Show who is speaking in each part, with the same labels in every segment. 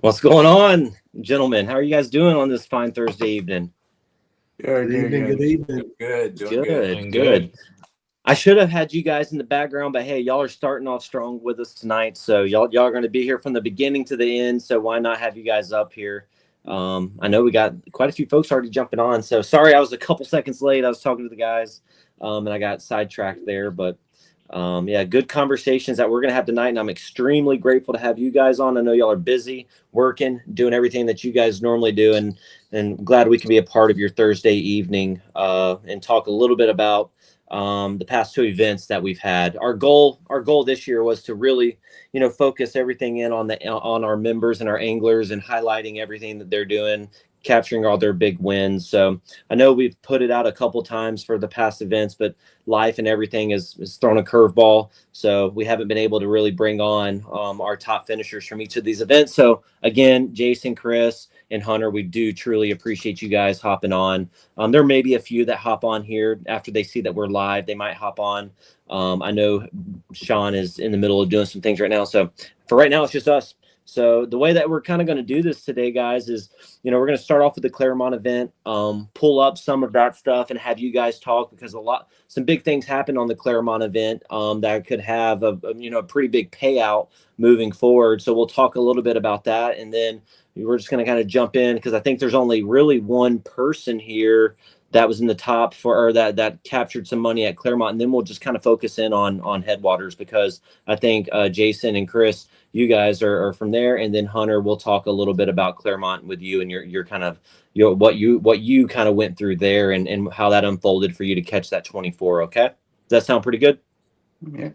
Speaker 1: What's going on, gentlemen? How are you guys doing on this fine Thursday evening?
Speaker 2: Good evening.
Speaker 3: Good. Doing
Speaker 1: Good.
Speaker 3: good.
Speaker 1: I should have had you guys in the background, but hey, y'all are starting off strong with us tonight. So y'all are going to be here from the beginning to the end. So why not have you guys up here? I know we got quite a few folks already jumping on. So sorry, I was a couple seconds late. I was talking to the guys, and I got sidetracked there. But yeah, good conversations that we're going to have tonight. And I'm extremely grateful to have you guys on. I know y'all are busy working, doing everything that you guys normally do. And glad we can be a part of your Thursday evening and talk a little bit about the past two events that we've had. Our goal this year was to really, focus everything in on our members and our anglers and highlighting everything that they're doing, capturing all their big wins. So I know we've put it out a couple times for the past events, but life and everything is thrown a curveball. So we haven't been able to really bring on our top finishers from each of these events. So again, Jason, Chris, and Hunter, we do truly appreciate you guys hopping on. There may be a few that hop on here after they see that we're live. They might hop on. I know Sean is in the middle of doing some things right now. So for right now, it's just us. So the way that we're kind of going to do this today, guys, is, we're going to start off with the Clermont event, pull up some of that stuff and have you guys talk, because some big things happened on the Clermont event that could have a pretty big payout moving forward. So we'll talk a little bit about that. And then we're just going to kind of jump in, because I think there's only really one person here that was in the top or that captured some money at Clermont. And then we'll just kind of focus in on Headwaters, because I think Jason and Chris, you guys are from there. And then Hunter, we'll talk a little bit about Clermont with you and your kind of, what you kind of went through there and how that unfolded for you to catch that 24. Okay. Does that sound pretty good?
Speaker 2: Yeah.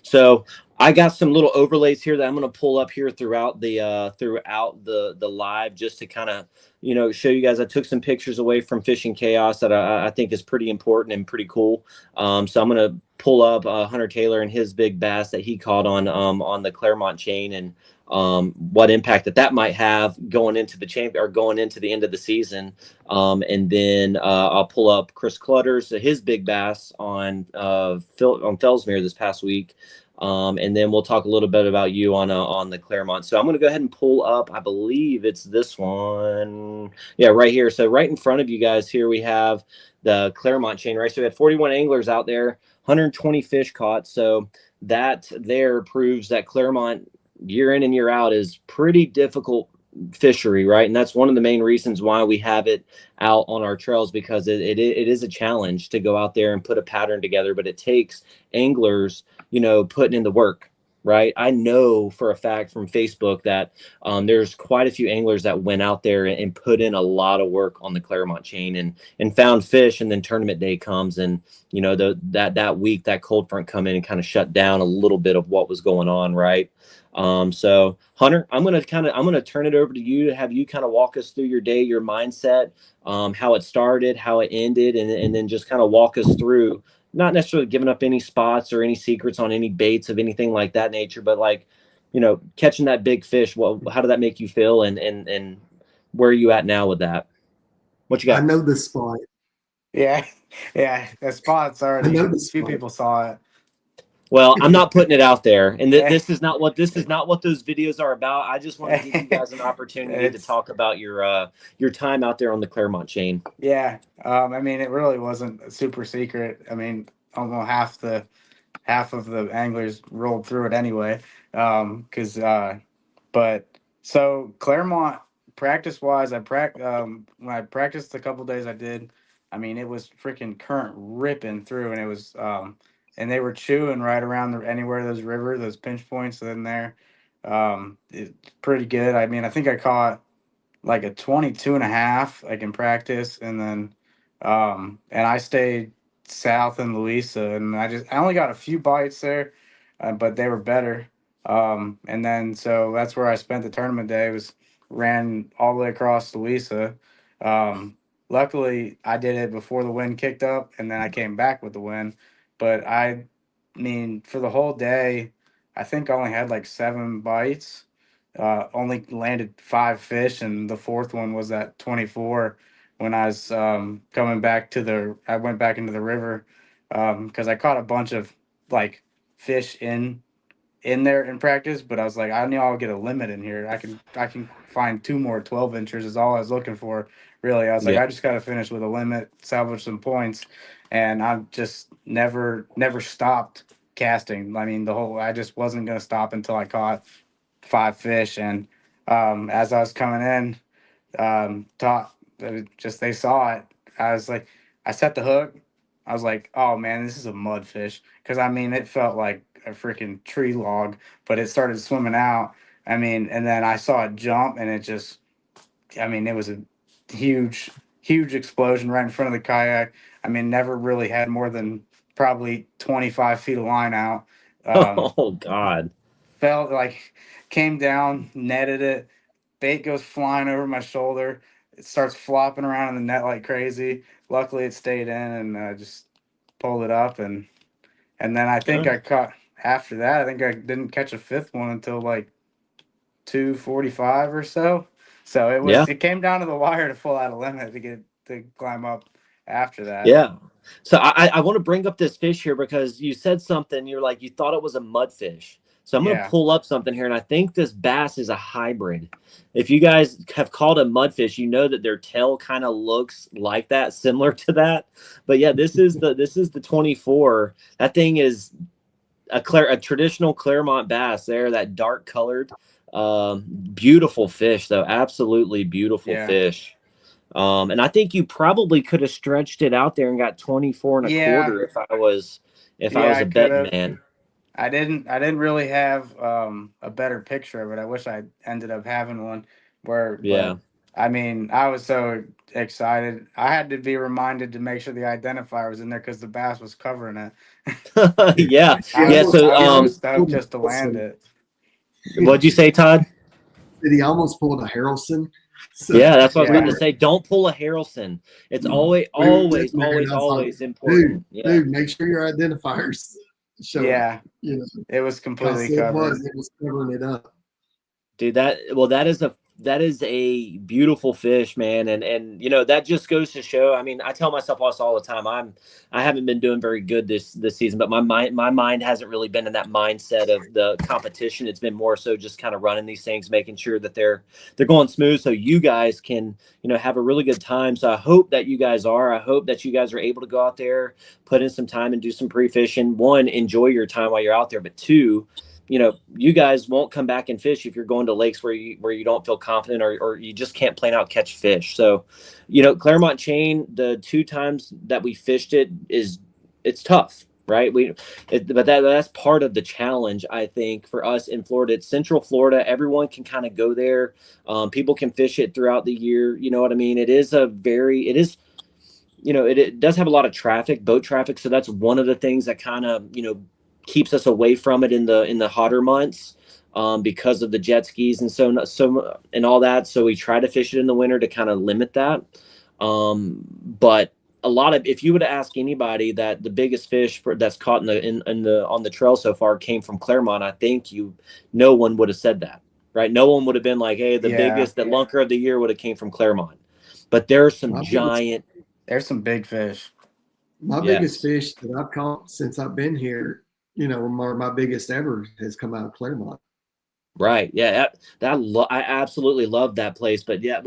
Speaker 1: So I got some little overlays here that I'm going to pull up here throughout the live, just to kind of, show you guys. I took some pictures away from Fishing Chaos that I think is pretty important and pretty cool. So I'm going to pull up Hunter Taylor and his big bass that he caught on the Clermont chain, and what impact that might have going into going into the end of the season. And then I'll pull up Chris Clutter's his big bass on Fellsmere this past week. And then we'll talk a little bit about you on the Clermont. So I'm going to go ahead and pull up, I believe it's this one. Yeah, right here. So right in front of you guys here, we have the Clermont chain, right? So we had 41 anglers out there, 120 fish caught. So that there proves that Clermont year in and year out is pretty difficult fishery, right? And that's one of the main reasons why we have it out on our trails, because it is a challenge to go out there and put a pattern together, but it takes anglers, putting in the work, right? I know for a fact from Facebook that there's quite a few anglers that went out there and put in a lot of work on the Clermont chain and found fish, and then tournament day comes, and that week that cold front come in and kind of shut down a little bit of what was going on, right? So Hunter, I'm going to turn it over to you to have you kind of walk us through your day, your mindset, how it started, how it ended, and then just kind of walk us through, not necessarily giving up any spots or any secrets on any baits of anything like that nature, but like, catching that big fish. How did that make you feel? And where are you at now with that? What you got?
Speaker 4: I know the spot.
Speaker 2: Yeah. The spot's already, a few people saw it.
Speaker 1: Well, I'm not putting it out there, and this is not what those videos are about. I just want to give you guys an opportunity to talk about your time out there on the Clermont chain.
Speaker 2: Yeah, I mean, it really wasn't a super secret. I mean, almost half of the anglers rolled through it anyway. But so Clermont, practice wise, when I practiced the couple days I did, I mean, it was freaking current ripping through, and it was and they were chewing right around anywhere those pinch points in there. It's pretty good. I mean, I think I caught like a 22.5 like in practice, and then and I stayed south in Louisa, and I only got a few bites there, but they were better. And then so that's where I spent the tournament day, ran all the way across Louisa. Luckily I did it before the wind kicked up, and then I came back with the wind. But I mean, for the whole day, I think I only had like 7 bites. Only landed 5 fish, and the fourth one was at 24 when I was coming back I went back into the river because I caught a bunch of like fish in in there in practice, but I was like, I knew I'll get a limit in here. I can find 2 more 12 inchers is all I was looking for. Really, I was like,
Speaker 1: Yeah.
Speaker 2: I just got to finish with a limit, salvage some points, and I just never stopped casting. I mean, I just wasn't gonna stop until I caught 5 fish, and as I was coming in, taught just they saw it. I was like, I set the hook. I was like, oh man, this is a mudfish. Because I mean, it felt like a freaking tree log, but it started swimming out. I mean, and then I saw it jump, and it just, I mean, it was a huge, huge explosion right in front of the kayak. I mean, never really had more than probably 25 feet of line out. Um,
Speaker 1: Oh God.
Speaker 2: Felt like came down, netted it. Bait goes flying over my shoulder. It starts flopping around in the net like crazy. Luckily, it stayed in, and just pulled it up. And then I think I caught after that. I think I didn't catch a fifth one until like 2:45 or so. So
Speaker 1: Yeah.
Speaker 2: it came down to the wire to pull out a limit to climb up after that.
Speaker 1: Yeah. So I want to bring up this fish here because you said something. You're like, you thought it was a mudfish. So I'm going to
Speaker 2: Yeah.
Speaker 1: pull up something here, and I think this bass is a hybrid. If you guys have caught a mudfish, you know that their tail kind of looks like that, similar to that. But yeah, this is the 24. That thing is a traditional Clermont bass. There, that dark colored, beautiful fish though. Absolutely beautiful
Speaker 2: Yeah.
Speaker 1: fish. And I think you probably could have stretched it out there and got 24 and a
Speaker 2: Yeah.
Speaker 1: quarter if I
Speaker 2: Yeah,
Speaker 1: was
Speaker 2: I
Speaker 1: a
Speaker 2: could
Speaker 1: betting
Speaker 2: have.
Speaker 1: man.
Speaker 2: I didn't really have a better picture of it. I wish I ended up having one
Speaker 1: Yeah.
Speaker 2: but I mean, I was so excited. I had to be reminded to make sure the identifier was in there because the bass was covering it.
Speaker 1: Yeah. Yeah. So
Speaker 2: I was so stoked
Speaker 3: pulled a
Speaker 2: just to land
Speaker 3: Harrelson.
Speaker 2: it.
Speaker 1: what'd you say, Todd?
Speaker 3: He almost pulled a Harrelson. So,
Speaker 1: Yeah, that's what I was about
Speaker 2: Yeah.
Speaker 1: to say. Don't pull a Harrelson. It's
Speaker 3: we were sitting there and
Speaker 1: always,
Speaker 3: I was like,
Speaker 1: always important. Yeah.
Speaker 3: dude, make sure your identifiers show up.
Speaker 2: Yeah.
Speaker 3: You know,
Speaker 2: It was completely
Speaker 3: because
Speaker 2: covered.
Speaker 3: it was covering it up.
Speaker 1: Dude, that is a beautiful fish, man. And you know, that just goes to show. I mean, I tell myself this all the time. I haven't been doing very good this season, but my mind hasn't really been in that mindset of the competition. It's been more so just kind of running these things, making sure that they're going smooth so you guys can, you know, have a really good time. So I hope that you guys are. I hope that you guys are able to go out there, put in some time and do some pre-fishing. One, enjoy your time while you're out there, but two, you know, you guys won't come back and fish if you're going to lakes where you don't feel confident or you just can't plan out catch fish. So, you know, Clermont Chain, the 2 times that we fished it's tough, right? But that's part of the challenge, I think, for us in Florida. It's Central Florida. Everyone can kind of go there. People can fish it throughout the year. You know what I mean? It is, you know, it does have a lot of traffic, boat traffic. So that's one of the things that kind of, you know, keeps us away from it in the hotter months, because of the jet skis and so and all that. So we try to fish it in the winter to kind of limit that. But a lot of, if you would ask anybody that the biggest fish that's caught on the trail so far came from Clermont, I think no one would have said that, right? No one would have been like, hey, the lunker of the year would have came from Clermont. But there's some
Speaker 2: There's some big fish.
Speaker 3: My biggest fish that I've caught since I've been here, you know, my biggest ever has come out of Clermont.
Speaker 1: Right. Yeah. I absolutely love that place. But yeah,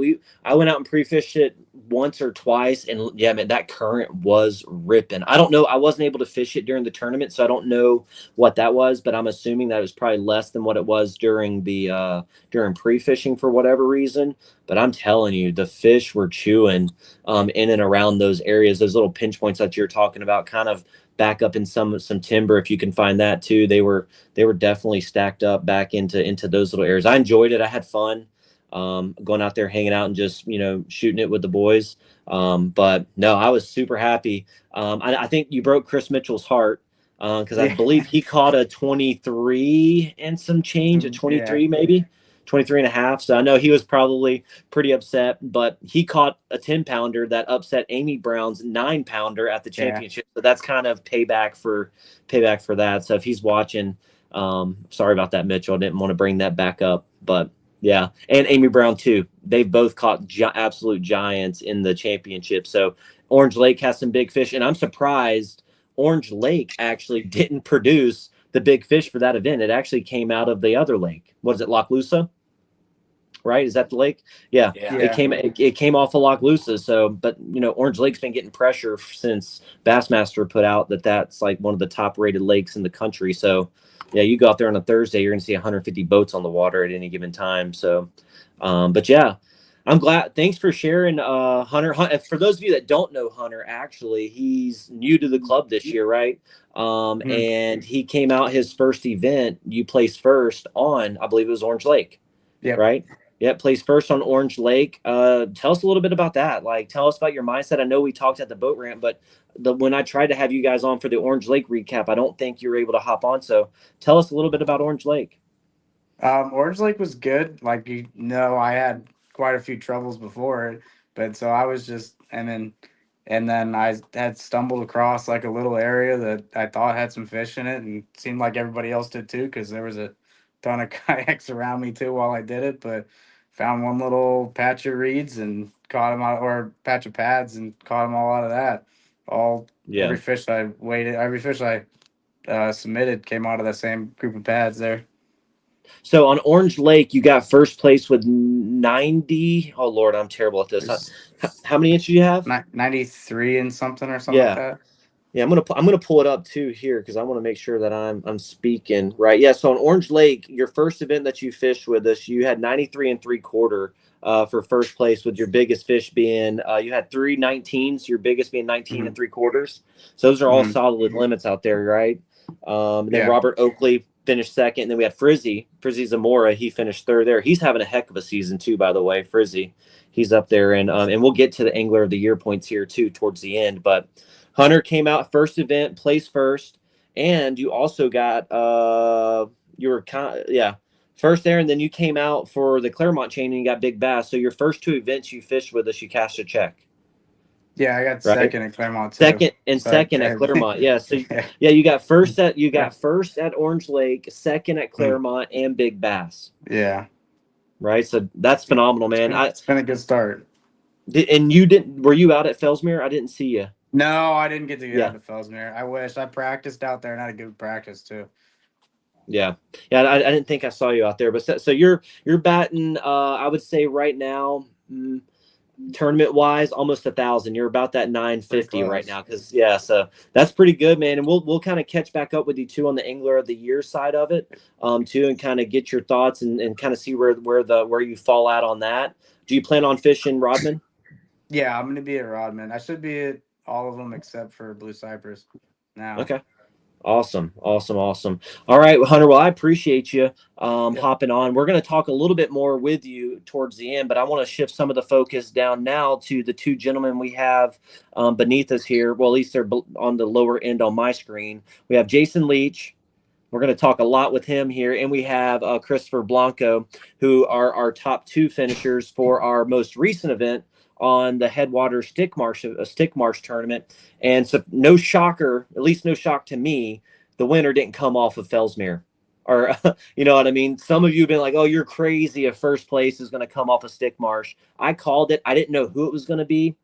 Speaker 1: I went out and pre-fished it once or twice, and yeah, man, that current was ripping. I don't know. I wasn't able to fish it during the tournament, so I don't know what that was, but I'm assuming that it was probably less than what it was during during pre-fishing for whatever reason. But I'm telling you, the fish were chewing in and around those areas, those little pinch points that you're talking about, kind of back up in some timber, if you can find that too. They were definitely stacked up back into those little areas. I enjoyed it. I had fun going out there, hanging out, and just, you know, shooting it with the boys. But no, I was super happy. I think you broke Chris Mitchell's heart, because I believe he caught a 23 and some change, a 23 maybe. 23 and a half. So I know he was probably pretty upset, but he caught a 10-pounder that upset Amy Brown's 9-pounder at the championship. So that's kind of payback for that. So if he's watching, sorry about that, Mitchell. I didn't want to bring that back up, but yeah. And Amy Brown too. They've both caught absolute giants in the championship. So Orange Lake has some big fish, and I'm surprised Orange Lake actually didn't produce the big fish for that event, it actually came out of the other lake. What is it, Ocalapalooza? Right? Is that the lake? Yeah. It came off of Ocalapalooza. So, but Orange Lake's been getting pressure since Bassmaster put out that's like one of the top rated lakes in the country. So, yeah, you go out there on a Thursday, you're going to see 150 boats on the water at any given time. So, but yeah, I'm glad. Thanks for sharing, Hunter. For those of you that don't know Hunter, actually, he's new to the club this year, right? And he came out his first event. You placed first on, I believe it was Orange Lake, right? Yeah, placed first on Orange Lake. Tell us a little bit about that. Like, tell us about your mindset. I know we talked at the boat ramp, but when I tried to have you guys on for the Orange Lake recap, I don't think you were able to hop on. So tell us a little bit about Orange Lake.
Speaker 2: Orange Lake was good. Like, I had quite a few troubles before it, but so I was just, and then I had stumbled across like a little area that I thought had some fish in it, and seemed like everybody else did too, because there was a ton of kayaks around me too while I did it. But found one little patch of reeds and caught them out, or patch of pads, and caught them all out of that. Every fish I submitted came out of the same group of pads there.
Speaker 1: So on Orange Lake, you got first place with 90. Oh Lord, I'm terrible at this. How many inches do you have?
Speaker 2: 93 and something or something like that.
Speaker 1: Yeah, I'm gonna pull it up too here because I want to make sure that I'm speaking right. Yeah, so on Orange Lake, your first event that you fished with us, you had 93 3/4 for first place, with your biggest fish being you had 3 19s, your biggest being 19 3/4. So those are all solid limits out there, right? And then Robert Oakley finished second, and then we had Frizzy Zamora. He finished third there. He's having a heck of a season too, by the way. Frizzy, he's up there, and we'll get to the Angler of the Year points here too towards the end. But Hunter came out first event, placed first, and you also got first there, and then you came out for the Clermont chain and you got big bass. So your first 2 events you fished with us, you cashed a check.
Speaker 2: Yeah, I got second at Clermont too.
Speaker 1: Second at Clermont. Yeah. So you got first at Orange Lake, second at Clermont, and big bass.
Speaker 2: Yeah.
Speaker 1: Right. So that's phenomenal, man.
Speaker 2: It's been a good start.
Speaker 1: And you didn't? Were you out at Fellsmere? I didn't see you.
Speaker 2: No, I didn't get to get out to Fellsmere. I wish. I practiced out there and had a good practice too.
Speaker 1: Yeah. I didn't think I saw you out there, but so you're batting. I would say right now, tournament wise, almost 1,000. You're about that 950 right now, because so that's pretty good, man. And we'll kind of catch back up with you too on the Angler of the Year side of it, too, and kind of get your thoughts and kind of see where you fall out on that. Do you plan on fishing Rodman?
Speaker 2: Yeah, I'm gonna be at Rodman. I should be at all of them except for Blue Cypress now.
Speaker 1: Okay. Awesome. All right, Hunter. Well, I appreciate you hopping on. We're going to talk a little bit more with you towards the end, but I want to shift some of the focus down now to the 2 gentlemen we have beneath us here. Well, at least they're on the lower end on my screen. We have Jason Leach. We're going to talk a lot with him here. And we have Christopher Blanco, who are our top 2 finishers for our most recent event on the Headwater Stick Marsh tournament. And so no shocker, at least no shock to me, the winner didn't come off of Fellsmere. Or, you know what I mean? Some of you have been like, oh, you're crazy if first place is going to come off a Stick Marsh. I called it. I didn't know who it was going to be.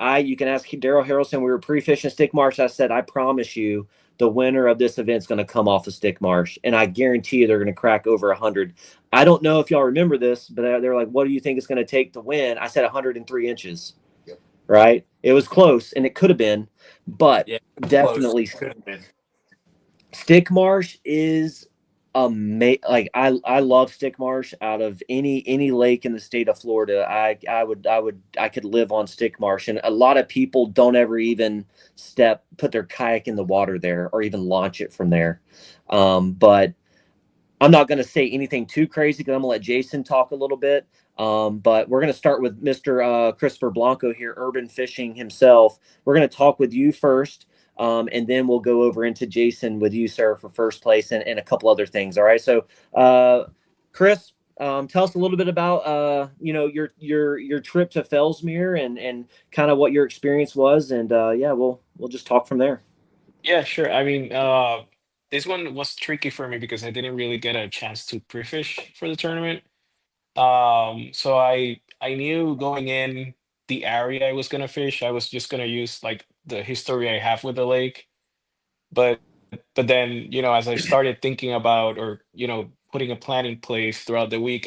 Speaker 1: You can ask Daryl Harrelson. We were pre-fishing Stick Marsh. I said, I promise you, the winner of this event is going to come off a Stick Marsh, and I guarantee you they're going to crack over 100. I don't know if y'all remember this, but they're like, what do you think it's going to take to win? I said 103 inches. Yep. Right? It was close, and it could have been, but definitely Stick Marsh is amazing. Like I love Stick Marsh. Out of any lake in the state of Florida, I could live on Stick Marsh. And a lot of people don't ever even put their kayak in the water there or even launch it from there. But I'm not going to say anything too crazy because I'm going to let Jason talk a little bit. But we're going to start with Mr. Christopher Blanco here, Urban Fishing himself. We're going to talk with you first. And then we'll go over into Jason with you, sir, for first place and a couple other things. All right. So, Chris, tell us a little bit about, your trip to Fellsmere and kind of what your experience was. And, we'll just talk from there.
Speaker 4: Yeah, sure. I mean, this one was tricky for me because I didn't really get a chance to pre-fish for the tournament. So I knew going in the area I was gonna fish, I was just gonna use like the history I have with the lake. But but then, as I started thinking about, or, putting a plan in place throughout the week,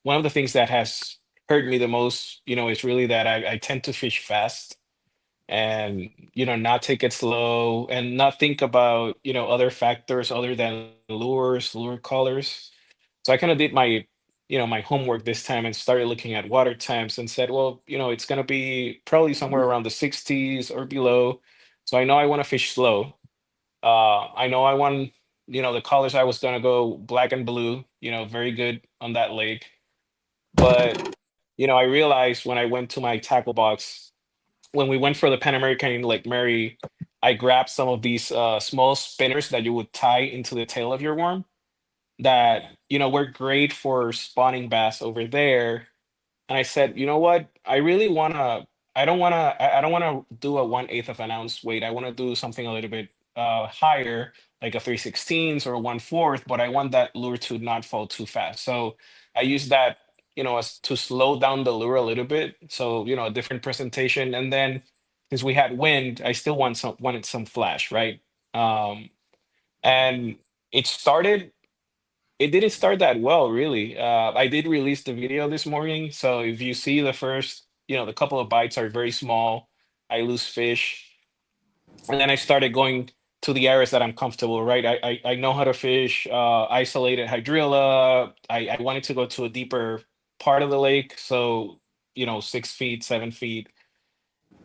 Speaker 4: one of the things that has hurt me the most, is really that I tend to fish fast and, not take it slow and not think about, other factors other than lure colors. So I kind of did my homework this time and started looking at water temps and said, well, it's going to be probably somewhere around the 60s or below. So I know I want to fish slow. I know I want, the colors I was gonna go black and blue, very good on that lake. But, I realized when I went to my tackle box, when we went for the Pan American in Lake Mary, I grabbed some of these small spinners that you would tie into the tail of your worm that, were great for spawning bass over there. And I said, you know what? I don't wanna do a 1/8 of an ounce weight. I wanna do something a little bit higher, like a 3/16 or a 1/4, but I want that lure to not fall too fast. So I use that, as to slow down the lure a little bit. So, a different presentation. And then since we had wind, I still wanted some flash, right? Um, and it started it didn't start that well, really. I did release the video this morning, so if you see the first, the couple of bites are very small. I lose fish, and then I started going to the areas that I'm comfortable. Right, I know how to fish isolated hydrilla. I wanted to go to a deeper part of the lake, so 6 feet, 7 feet,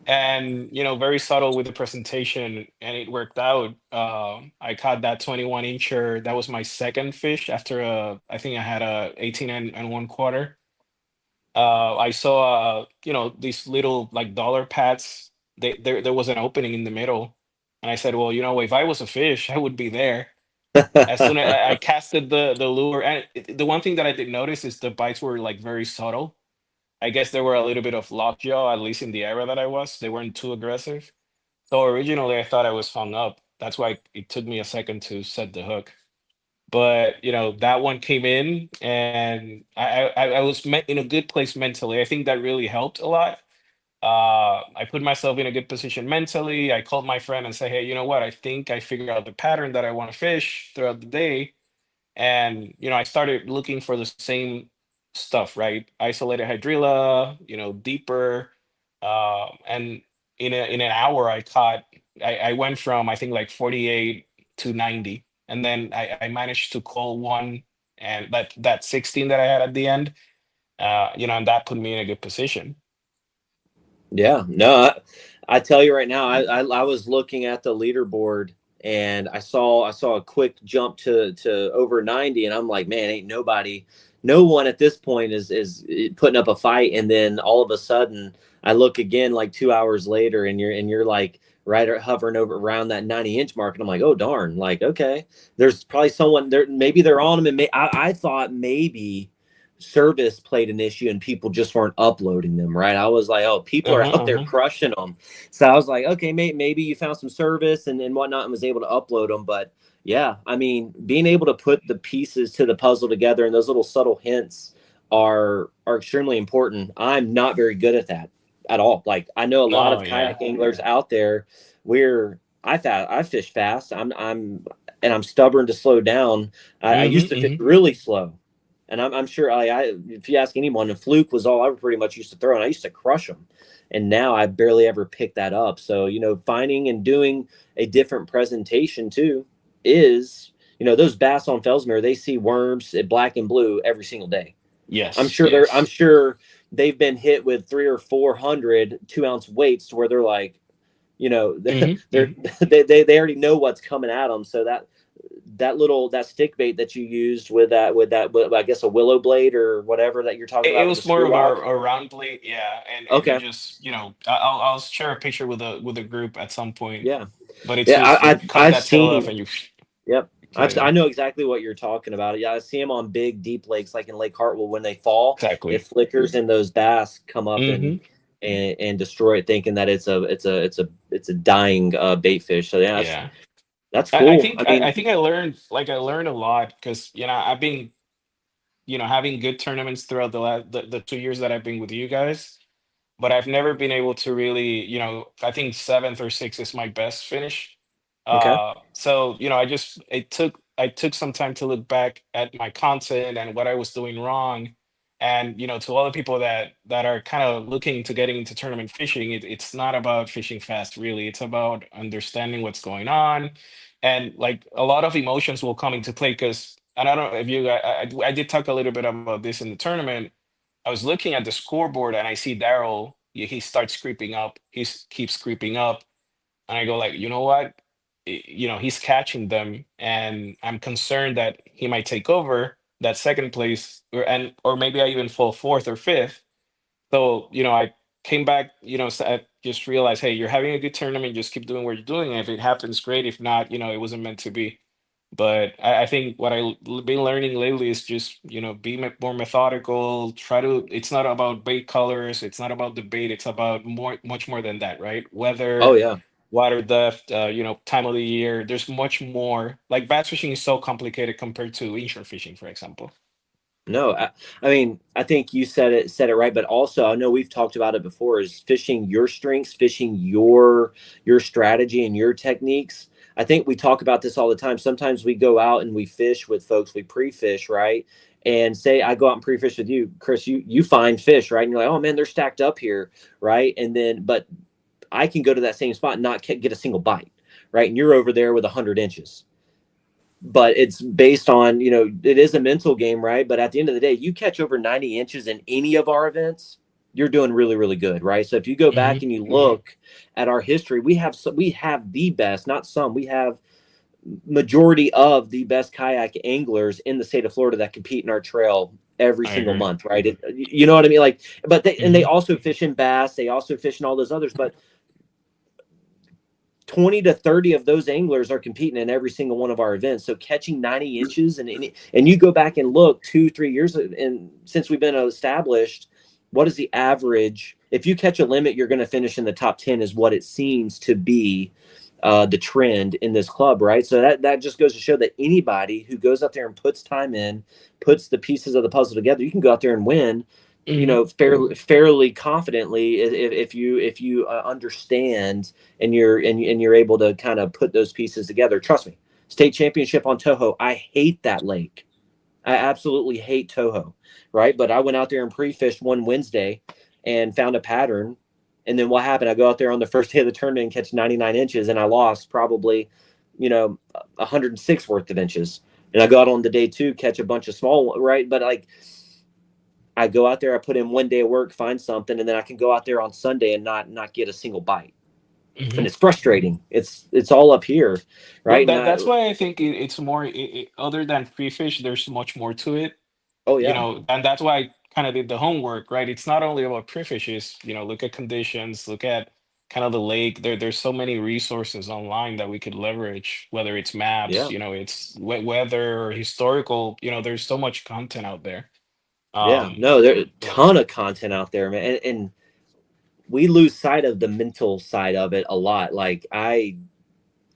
Speaker 4: and very subtle with the presentation, and it worked out. I caught that 21 incher. That was my second fish after I think I had a 18 and 1/4. I saw these little like dollar pads. There was an opening in the middle, and I said, well, if I was a fish, I would be there. As soon as I casted the lure, and the one thing that I did notice is the bites were like very subtle. I guess they were a little bit of lockjaw, at least in the area that I was. They weren't too aggressive. So originally I thought I was hung up. That's why it took me a second to set the hook. But that one came in, and I was in a good place mentally. I think that really helped a lot. I put myself in a good position mentally. I called my friend and said, hey, you know what? I think I figured out the pattern that I want to fish throughout the day. And I started looking for the same stuff, right? Isolated hydrilla, deeper, and in an hour I went from, I think, like 48 to 90, and then I managed to call one, and that 16 that I had at the end, and that put me in a good position.
Speaker 1: Yeah, no, I tell you right now, I was looking at the leaderboard, and I saw a quick jump to over 90, and I'm like, man, ain't no one at this point is putting up a fight. And then all of a sudden I look again like 2 hours later, and you're like right hovering over around that 90-inch mark, and I'm like, oh darn, like, okay, there's probably someone there, maybe they're on them, and I thought maybe service played an issue and people just weren't uploading them, right? I was like, oh, people are out there crushing them. So I was like, okay, maybe you found some service and whatnot and was able to upload them. But yeah, I mean, being able to put the pieces to the puzzle together and those little subtle hints are extremely important. I'm not very good at that at all. Like, I know a lot of kayak anglers out there where I fish fast. I'm stubborn to slow down. I used to fish really slow. And I'm sure if you ask anyone, a fluke was all I pretty much used to throw, and I used to crush them. And now I barely ever pick that up. So, finding and doing a different presentation too is, those bass on Fellsmere, they see worms at black and blue every single day.
Speaker 4: Yes.
Speaker 1: I'm sure they've been hit with 300 or 400 2-ounce weights to where they're like, they already know what's coming at them. So that stick bait that you used with I guess a willow blade or whatever that you're talking about.
Speaker 4: It was more of a round blade, yeah. And
Speaker 1: okay,
Speaker 4: you just I'll share a picture with a group at some point.
Speaker 1: Yeah,
Speaker 4: but it's just I've seen off and you.
Speaker 1: Yep, I know exactly what you're talking about. Yeah, I see them on big deep lakes like in Lake Hartwell. When they fall,
Speaker 4: exactly,
Speaker 1: it flickers and those bass come up and destroy it, thinking that it's a dying bait fish. So yeah. That's cool.
Speaker 4: I think I learned a lot because I've been having good tournaments throughout the 2 years that I've been with you guys, but I've never been able to really I think 7th or 6th is my best finish.
Speaker 1: Okay.
Speaker 4: So I took some time to look back at my content and what I was doing wrong. And to all the people that are kind of looking to getting into tournament fishing, it's not about fishing fast, really. It's about understanding what's going on, and like a lot of emotions will come into play. Because, and I don't know if you, I did talk a little bit about this in the tournament. I was looking at the scoreboard and I see Daryl. He starts creeping up. Keeps creeping up, and I go like, you know what? He's catching them, and I'm concerned that he might take over that second place, or maybe I even fall fourth or fifth. So, I came back, so I just realized, hey, you're having a good tournament. Just keep doing what you're doing. And if it happens, great. If not, it wasn't meant to be. But I think what been learning lately is just, be more methodical. It's not about bait colors. It's not about the bait. It's about much more than that, right?
Speaker 1: Oh
Speaker 4: Weather,
Speaker 1: yeah.
Speaker 4: water depth, time of the year. There's much more. Like bass fishing is so complicated compared to inshore fishing, for example.
Speaker 1: No, I mean, I think you said it right, but also I know we've talked about it before, is fishing your strengths, fishing your strategy and your techniques. I think we talk about this all the time. Sometimes we go out and we fish with folks, we pre-fish, right? And say I go out and pre-fish with you, Chris, you find fish, right? And you're like, oh man, they're stacked up here, right? And then but I can go to that same spot and not get a single bite, right? And you're over there with 100 inches, but it's based on, it is a mental game, right? But at the end of the day, you catch over 90 inches in any of our events, you're doing really, really good, right? So if you go back and you look at our history, we have the best, not some, we have majority of the best kayak anglers in the state of Florida that compete in our trail every
Speaker 4: I
Speaker 1: single
Speaker 4: agree.
Speaker 1: month, right? You know what I mean? Like, but they
Speaker 4: Hmm.
Speaker 1: also fish in bass, they also fish in all those others, but 20 to 30 of those anglers are competing in every single one of our events. So catching 90 inches and you go back and look 2-3 years and since we've been established, what is the average? If you catch a limit, you're going to finish in the top 10 is what it seems to be the trend in this club, right? So that just goes to show that anybody who goes out there and puts time in, puts the pieces of the puzzle together, you can go out there and win,
Speaker 4: Hmm.
Speaker 1: fairly confidently if you understand and you're able to kind of put those pieces together. Trust me, state championship on Toho, I hate that lake. I absolutely hate Toho, right? But I went out there and pre-fished one Wednesday and found a pattern. And then what happened? I go out there on the first day of the tournament and catch 99 inches, and I lost probably, 106 worth of inches. And I go out on the day two, catch a bunch of small, right? But like, I go out there, I put in one day of work, find something, and then I can go out there on Sunday and not get a single bite.
Speaker 4: Hmm.
Speaker 1: And it's frustrating. It's all up here,
Speaker 4: Well,
Speaker 1: right? And
Speaker 4: that's why I think it's more, other than free fish, there's much more to it.
Speaker 1: oh yeah,
Speaker 4: And that's why I kind of did the homework, right? It's not only about pre fishes, look at conditions, look at kind of the lake. There's so many resources online that we could leverage, whether it's maps,
Speaker 1: yeah,
Speaker 4: it's weather or historical, there's so much content out there.
Speaker 1: yeah.
Speaker 4: Um,
Speaker 1: No, there's a
Speaker 4: but
Speaker 1: ton of content out there, man, and we lose sight of the mental side of it a lot. Like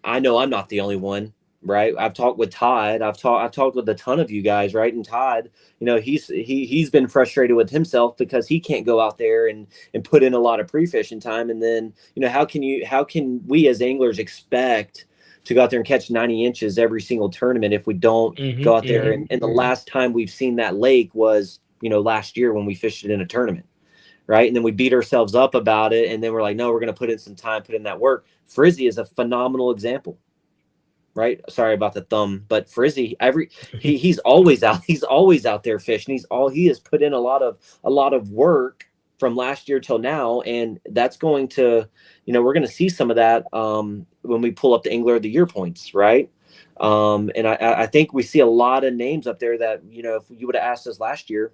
Speaker 1: I know I'm not the only one, right? I've talked with Todd. I've talked with a ton of you guys, right? And Todd, he's been frustrated with himself because he can't go out there and put in a lot of pre-fishing time. And then, how can we as anglers expect to go out there and catch 90 inches every single tournament if we don't
Speaker 4: hmm
Speaker 1: go out there
Speaker 4: hmm
Speaker 1: and the last time we've seen that lake was, last year when we fished it in a tournament, right? And then we beat ourselves up about it. And then we're like, no, we're going to put in some time, put in that work. Frizzy is a phenomenal example, right? Sorry about the thumb, but Frizzy, he's always out. He's always out there fishing. He has put in a lot of work from last year till now. And that's going to, we're going to see some of that when we pull up the Angler of the Year points, right? And I think we see a lot of names up there that, if you would have asked us last year,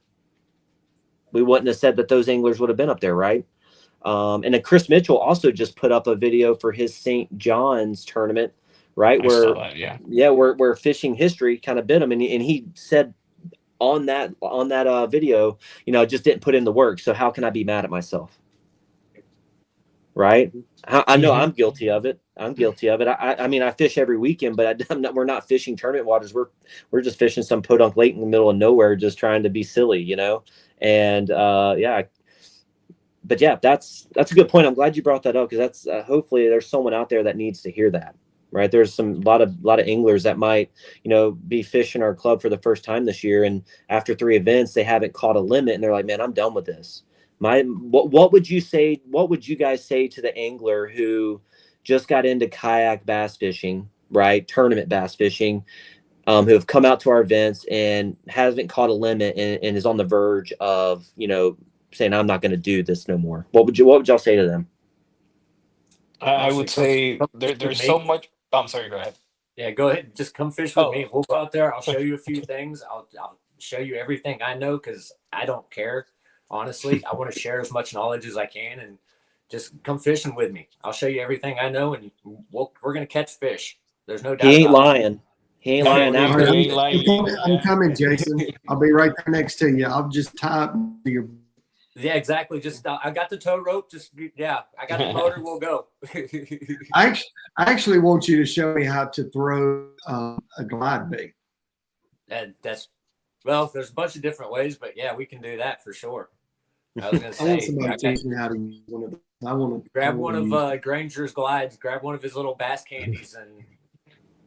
Speaker 1: we wouldn't have said that those anglers would have been up there, right? And then Chris Mitchell also just put up a video for his St. John's tournament, right?
Speaker 4: I saw
Speaker 1: Where,
Speaker 4: that, yeah.
Speaker 1: yeah, where fishing history kind of bit him, and he said on that video, I just didn't put in the work. So how can I be mad at myself, right? I know
Speaker 4: Hmm.
Speaker 1: I'm guilty of it. I'm guilty of it. I mean, I fish every weekend, but we're not fishing tournament waters. We're just fishing some podunk lake in the middle of nowhere, just trying to be silly. And yeah, but yeah, that's a good point. I'm glad you brought that up because that's hopefully there's someone out there that needs to hear that. right? There's a lot of anglers that might, be fishing our club for the first time this year, and after 3 events, they haven't caught a limit, and they're like, man, I'm done with this. What would you say? What would you guys say to the angler who just got into kayak bass fishing, right? Tournament bass fishing, who have come out to our events and hasn't caught a limit and is on the verge of, saying, I'm not going to do this no more. What would y'all say to them?
Speaker 4: I
Speaker 5: Honestly,
Speaker 4: would say
Speaker 5: come fish with
Speaker 4: there's
Speaker 5: me.
Speaker 4: so much. Oh, I'm sorry, go ahead.
Speaker 5: Yeah, go ahead. Just come fish with me.
Speaker 4: Oh,
Speaker 5: We'll go out there. I'll show you a few things. I'll show you everything I know because I don't care. Honestly, I want to share as much knowledge as I can, and just come fishing with me. I'll show you everything I know, and we're gonna catch fish. There's no doubt
Speaker 1: He ain't
Speaker 5: about it.
Speaker 1: lying. He ain't lying
Speaker 3: All
Speaker 1: after.
Speaker 3: right,
Speaker 4: he ain't lying.
Speaker 3: I'm
Speaker 4: Yeah.
Speaker 3: coming, Jason. I'll be right there next to you. I'll just tie up to your.
Speaker 5: Yeah, exactly. Just I got the tow rope. Just I got the motor. We'll go.
Speaker 3: I actually want you to show me how to throw a glide bait.
Speaker 5: That's well. There's a bunch of different ways, but yeah, we can do that for sure. I was gonna
Speaker 3: I want
Speaker 5: say,
Speaker 3: somebody to teach me how to use one of those. I want to
Speaker 5: grab one of Granger's glides, grab one of his little bass candies, and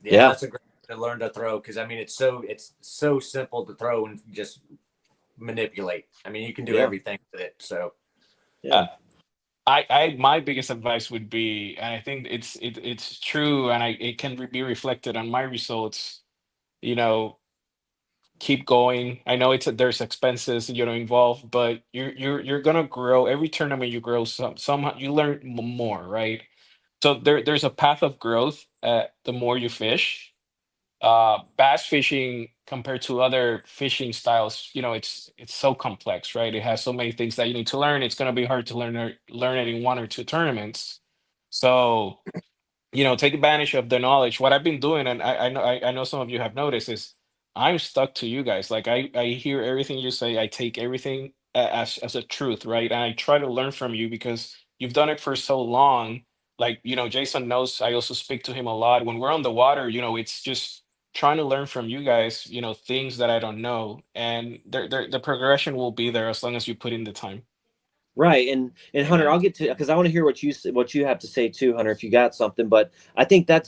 Speaker 1: Yeah.
Speaker 5: that's a great way to learn to throw because I mean it's so simple to throw and just manipulate. I mean you can do everything with it. So
Speaker 1: Yeah.
Speaker 4: I my biggest advice would be, and I think it's true, and it can be reflected on my results. You know, keep going. I know there's expenses involved, but you're gonna grow. Every tournament you grow, somehow you learn more, right? So there's a path of growth. The more you fish, bass fishing compared to other fishing styles, it's so complex, right? It has so many things that you need to learn. It's going to be hard to learn it in 1 or 2 tournaments. So, take advantage of the knowledge. What I've been doing, and I know some of you have noticed, is I'm stuck to you guys. Like I hear everything you say. I take everything as a truth, right? And I try to learn from you because you've done it for so long. Like, Jason knows I also speak to him a lot. When we're on the water, it's just trying to learn from you guys, things that I don't know. And the progression will be there as long as you put in the time.
Speaker 1: Right. And Hunter,
Speaker 5: amen.
Speaker 1: I'll get to, because I want to hear what you have to say too, Hunter, if you got something. But I think that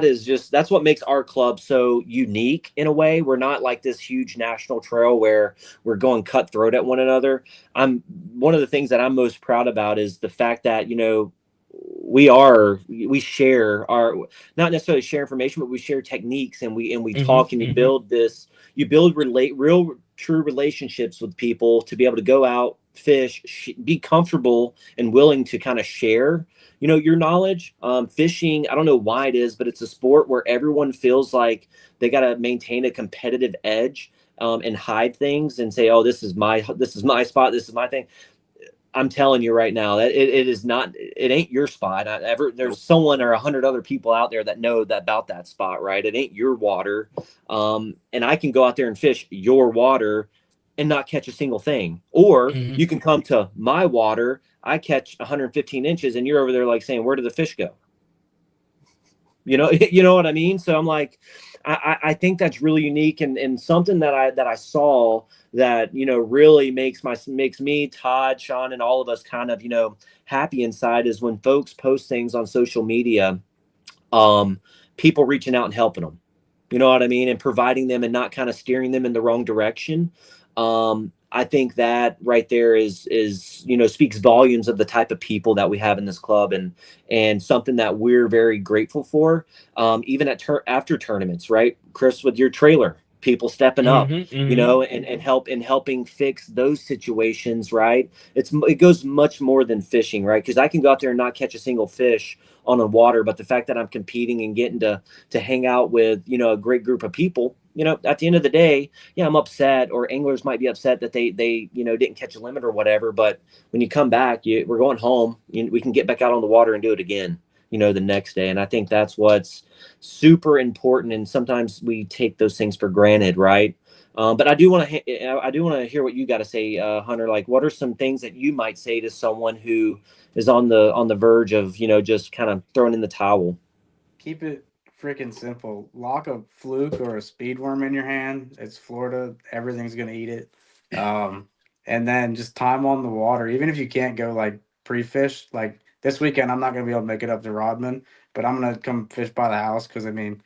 Speaker 1: is that's what makes our club so unique in a way. We're not like this huge national trail where we're going cutthroat at one another. One of the things that I'm most proud about is the fact that, we share our, not necessarily share information, but we share techniques, and we talk, and you build real true relationships with people to be able to go out, fish, be comfortable and willing to kind of share, your knowledge. Fishing, I don't know why it is, but it's a sport where everyone feels like they got to maintain a competitive edge, and hide things and say, oh, this is my spot, this is my thing. I'm telling you right now that it is not, it ain't your spot. There's someone or 100 other people out there that know about that spot, right? It ain't your water. And I can go out there and fish your water and not catch a single thing. Or you can come to my water, I catch 115 inches, and you're over there like saying, where did the fish go? You know what I mean? So I'm like, I think that's really unique, and something that I saw that, really makes me, Todd, Sean, and all of us kind of, happy inside, is when folks post things on social media, people reaching out and helping them, you know what I mean? And providing them and not kind of steering them in the wrong direction. I think that right there is speaks volumes of the type of people that we have in this club, and something that we're very grateful for. Even after tournaments, right, Chris, with your trailer, people stepping up, and helping fix those situations, right? It goes much more than fishing, right? Because I can go out there and not catch a single fish on the water, but the fact that I'm competing and getting to hang out with, a great group of people, at the end of the day, yeah, I'm upset, or anglers might be upset that they didn't catch a limit or whatever. But when you come back, we're going home. We can get back out on the water and do it again, the next day. And I think that's what's super important. And sometimes we take those things for granted, right? But I do want to hear what you got to say, Hunter. Like, what are some things that you might say to someone who is on the verge of, just kind of throwing in the towel?
Speaker 2: Keep it freaking simple. Lock a fluke or a speed worm in your hand. It's Florida. Everything's gonna eat it. And then just time on the water. Even if you can't go like pre-fish, like this weekend I'm not gonna be able to make it up to Rodman, but I'm gonna come fish by the house because it may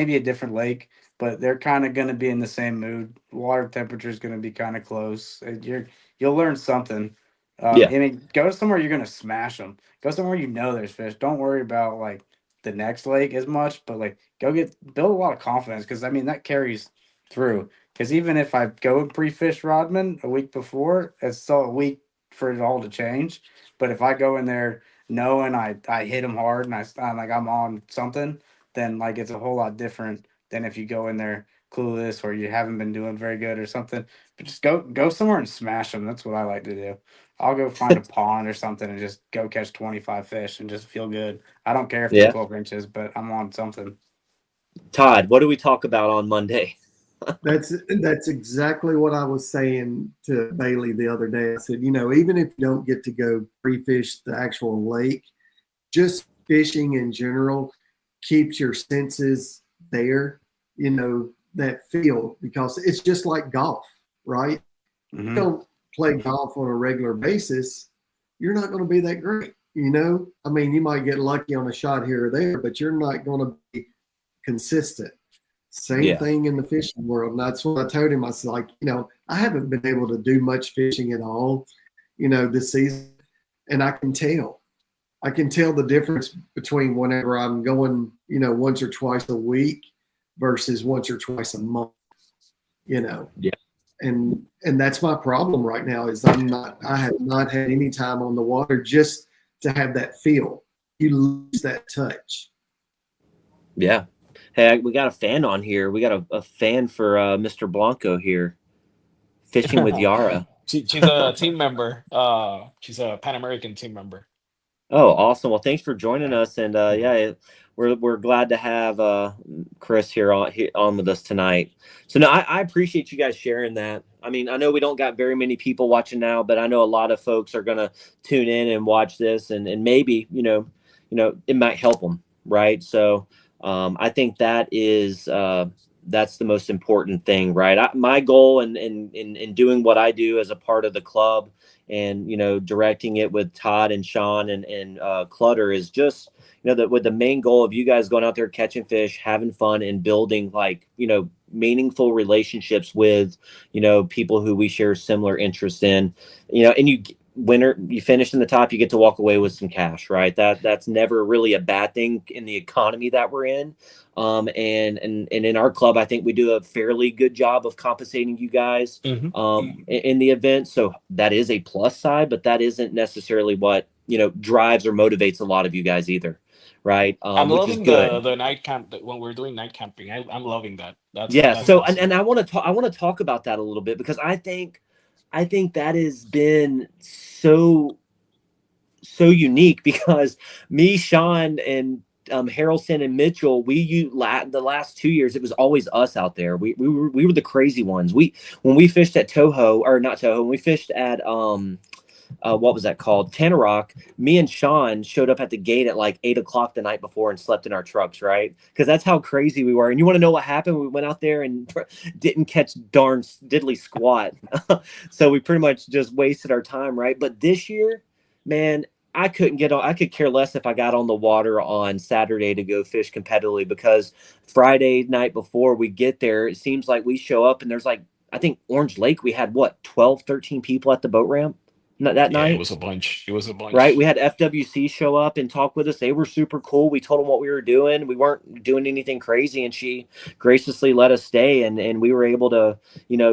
Speaker 2: be a different lake, but they're kind of gonna be in the same mood. Water temperature is gonna be kind of close. You'll learn something.
Speaker 1: Yeah.
Speaker 2: Go somewhere you're gonna smash them. Go somewhere there's fish. Don't worry about like the next lake as much, but like build a lot of confidence because that carries through. Because even if I go and pre-fish Rodman a week before, it's still a week for it all to change. But if I go in there knowing I hit them hard and I'm on something, then like it's a whole lot different than if you go in there clueless or you haven't been doing very good or something. But just go somewhere and smash them. That's what I like to do. I'll go find a pond or something and just go catch 25 fish and just feel good. I don't care if they're
Speaker 1: Yeah.
Speaker 2: 12 inches, but I'm on something.
Speaker 1: Todd, what do we talk about on Monday?
Speaker 3: That's exactly what I was saying to Bailey the other day. I said, even if you don't get to go pre-fish the actual lake, just fishing in general keeps your senses there, that feel, because it's just like golf, right?
Speaker 2: Mm-hmm.
Speaker 3: You don't play golf on a regular basis, you're not going to be that great. You might get lucky on a shot here or there, but you're not going to be consistent. Same thing in the fishing world. And that's what I told him. I was like, I haven't been able to do much fishing at all, this season. And I can tell the difference between whenever I'm going, once or twice a week versus once or twice a month, Yeah. And that's my problem right now is I have not had any time on the water just to have that feel. You lose that touch.
Speaker 1: Yeah. Hey, we got a fan on here. We got a fan for Mr. Blanco here, fishing with Yara.
Speaker 4: She's a team member. She's a Pan American team member.
Speaker 1: Oh, awesome! Well, thanks for joining us, and we're glad to have Chris here on with us tonight. So, no, I appreciate you guys sharing that. I mean, I know we don't got very many people watching now, but I know a lot of folks are gonna tune in and watch this, and maybe it might help them, right? So. I think that's the most important thing, right? My goal in doing what I do as a part of the club and, directing it with Todd and Sean and Clutter is just, with the main goal of you guys going out there catching fish, having fun and building meaningful relationships with, people who we share similar interests in, and you finish in the top, you get to walk away with some cash, right? That's never really a bad thing in the economy that we're in. And in our club, I think we do a fairly good job of compensating you guys in the event. So that is a plus side, but that isn't necessarily what, drives or motivates a lot of you guys either. Right.
Speaker 4: I'm
Speaker 1: which
Speaker 4: loving
Speaker 1: is good.
Speaker 4: the night camp when we're doing night camping. I'm loving that. That's
Speaker 1: So
Speaker 4: awesome.
Speaker 1: and I want to talk about that a little bit because I think that has been so unique because me, Sean, and Harrelson and Mitchell, the last 2 years, it was always us out there. We were the crazy ones. When we fished at Toho, or not Toho, when we fished at what was that called? Tanarock. Me and Sean showed up at the gate at like 8:00 the night before and slept in our trucks, right? Because that's how crazy we were. And you want to know what happened? We went out there and didn't catch darn diddly squat. So we pretty much just wasted our time, right? But this year, man, I could care less if I got on the water on Saturday to go fish competitively because Friday night before we get there, it seems like we show up and there's I think Orange Lake, we had 12, 13 people at the boat ramp. That night.
Speaker 4: It was a bunch.
Speaker 1: Right. We had FWC show up and talk with us. They were super cool. We told them what we were doing. We weren't doing anything crazy. And she graciously let us stay. And we were able to,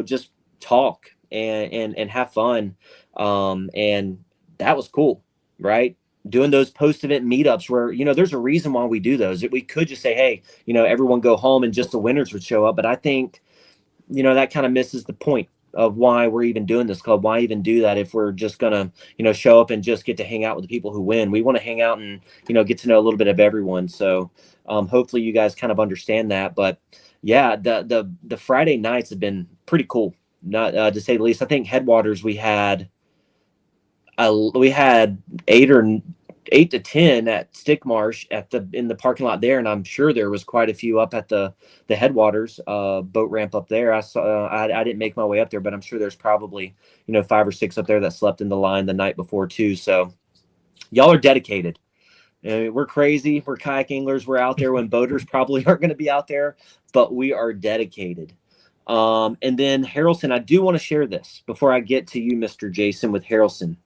Speaker 1: just talk and have fun. And that was cool. Right. Doing those post-event meetups where, there's a reason why we do those. We could just say, hey, everyone go home and just the winners would show up. But I think, that kind of misses the point of why we're even doing this club. Why even do that if we're just gonna, show up and just get to hang out with the people who win? We want to hang out and, get to know a little bit of everyone. So hopefully you guys kind of understand that. But yeah, the Friday nights have been pretty cool, not to say the least. I think Headwaters we had 8 or to 10 at Stickmarsh in the parking lot there, and I'm sure there was quite a few up at the headwaters boat ramp up there. I saw I didn't make my way up there, but I'm sure there's probably 5 or 6 up there that slept in the line the night before too. So y'all are dedicated. We're crazy. We're kayak anglers. We're out there when boaters probably aren't going to be out there, but we are dedicated. And then Harrelson, I do want to share this before I get to you, Mr. Jason, with Harrelson.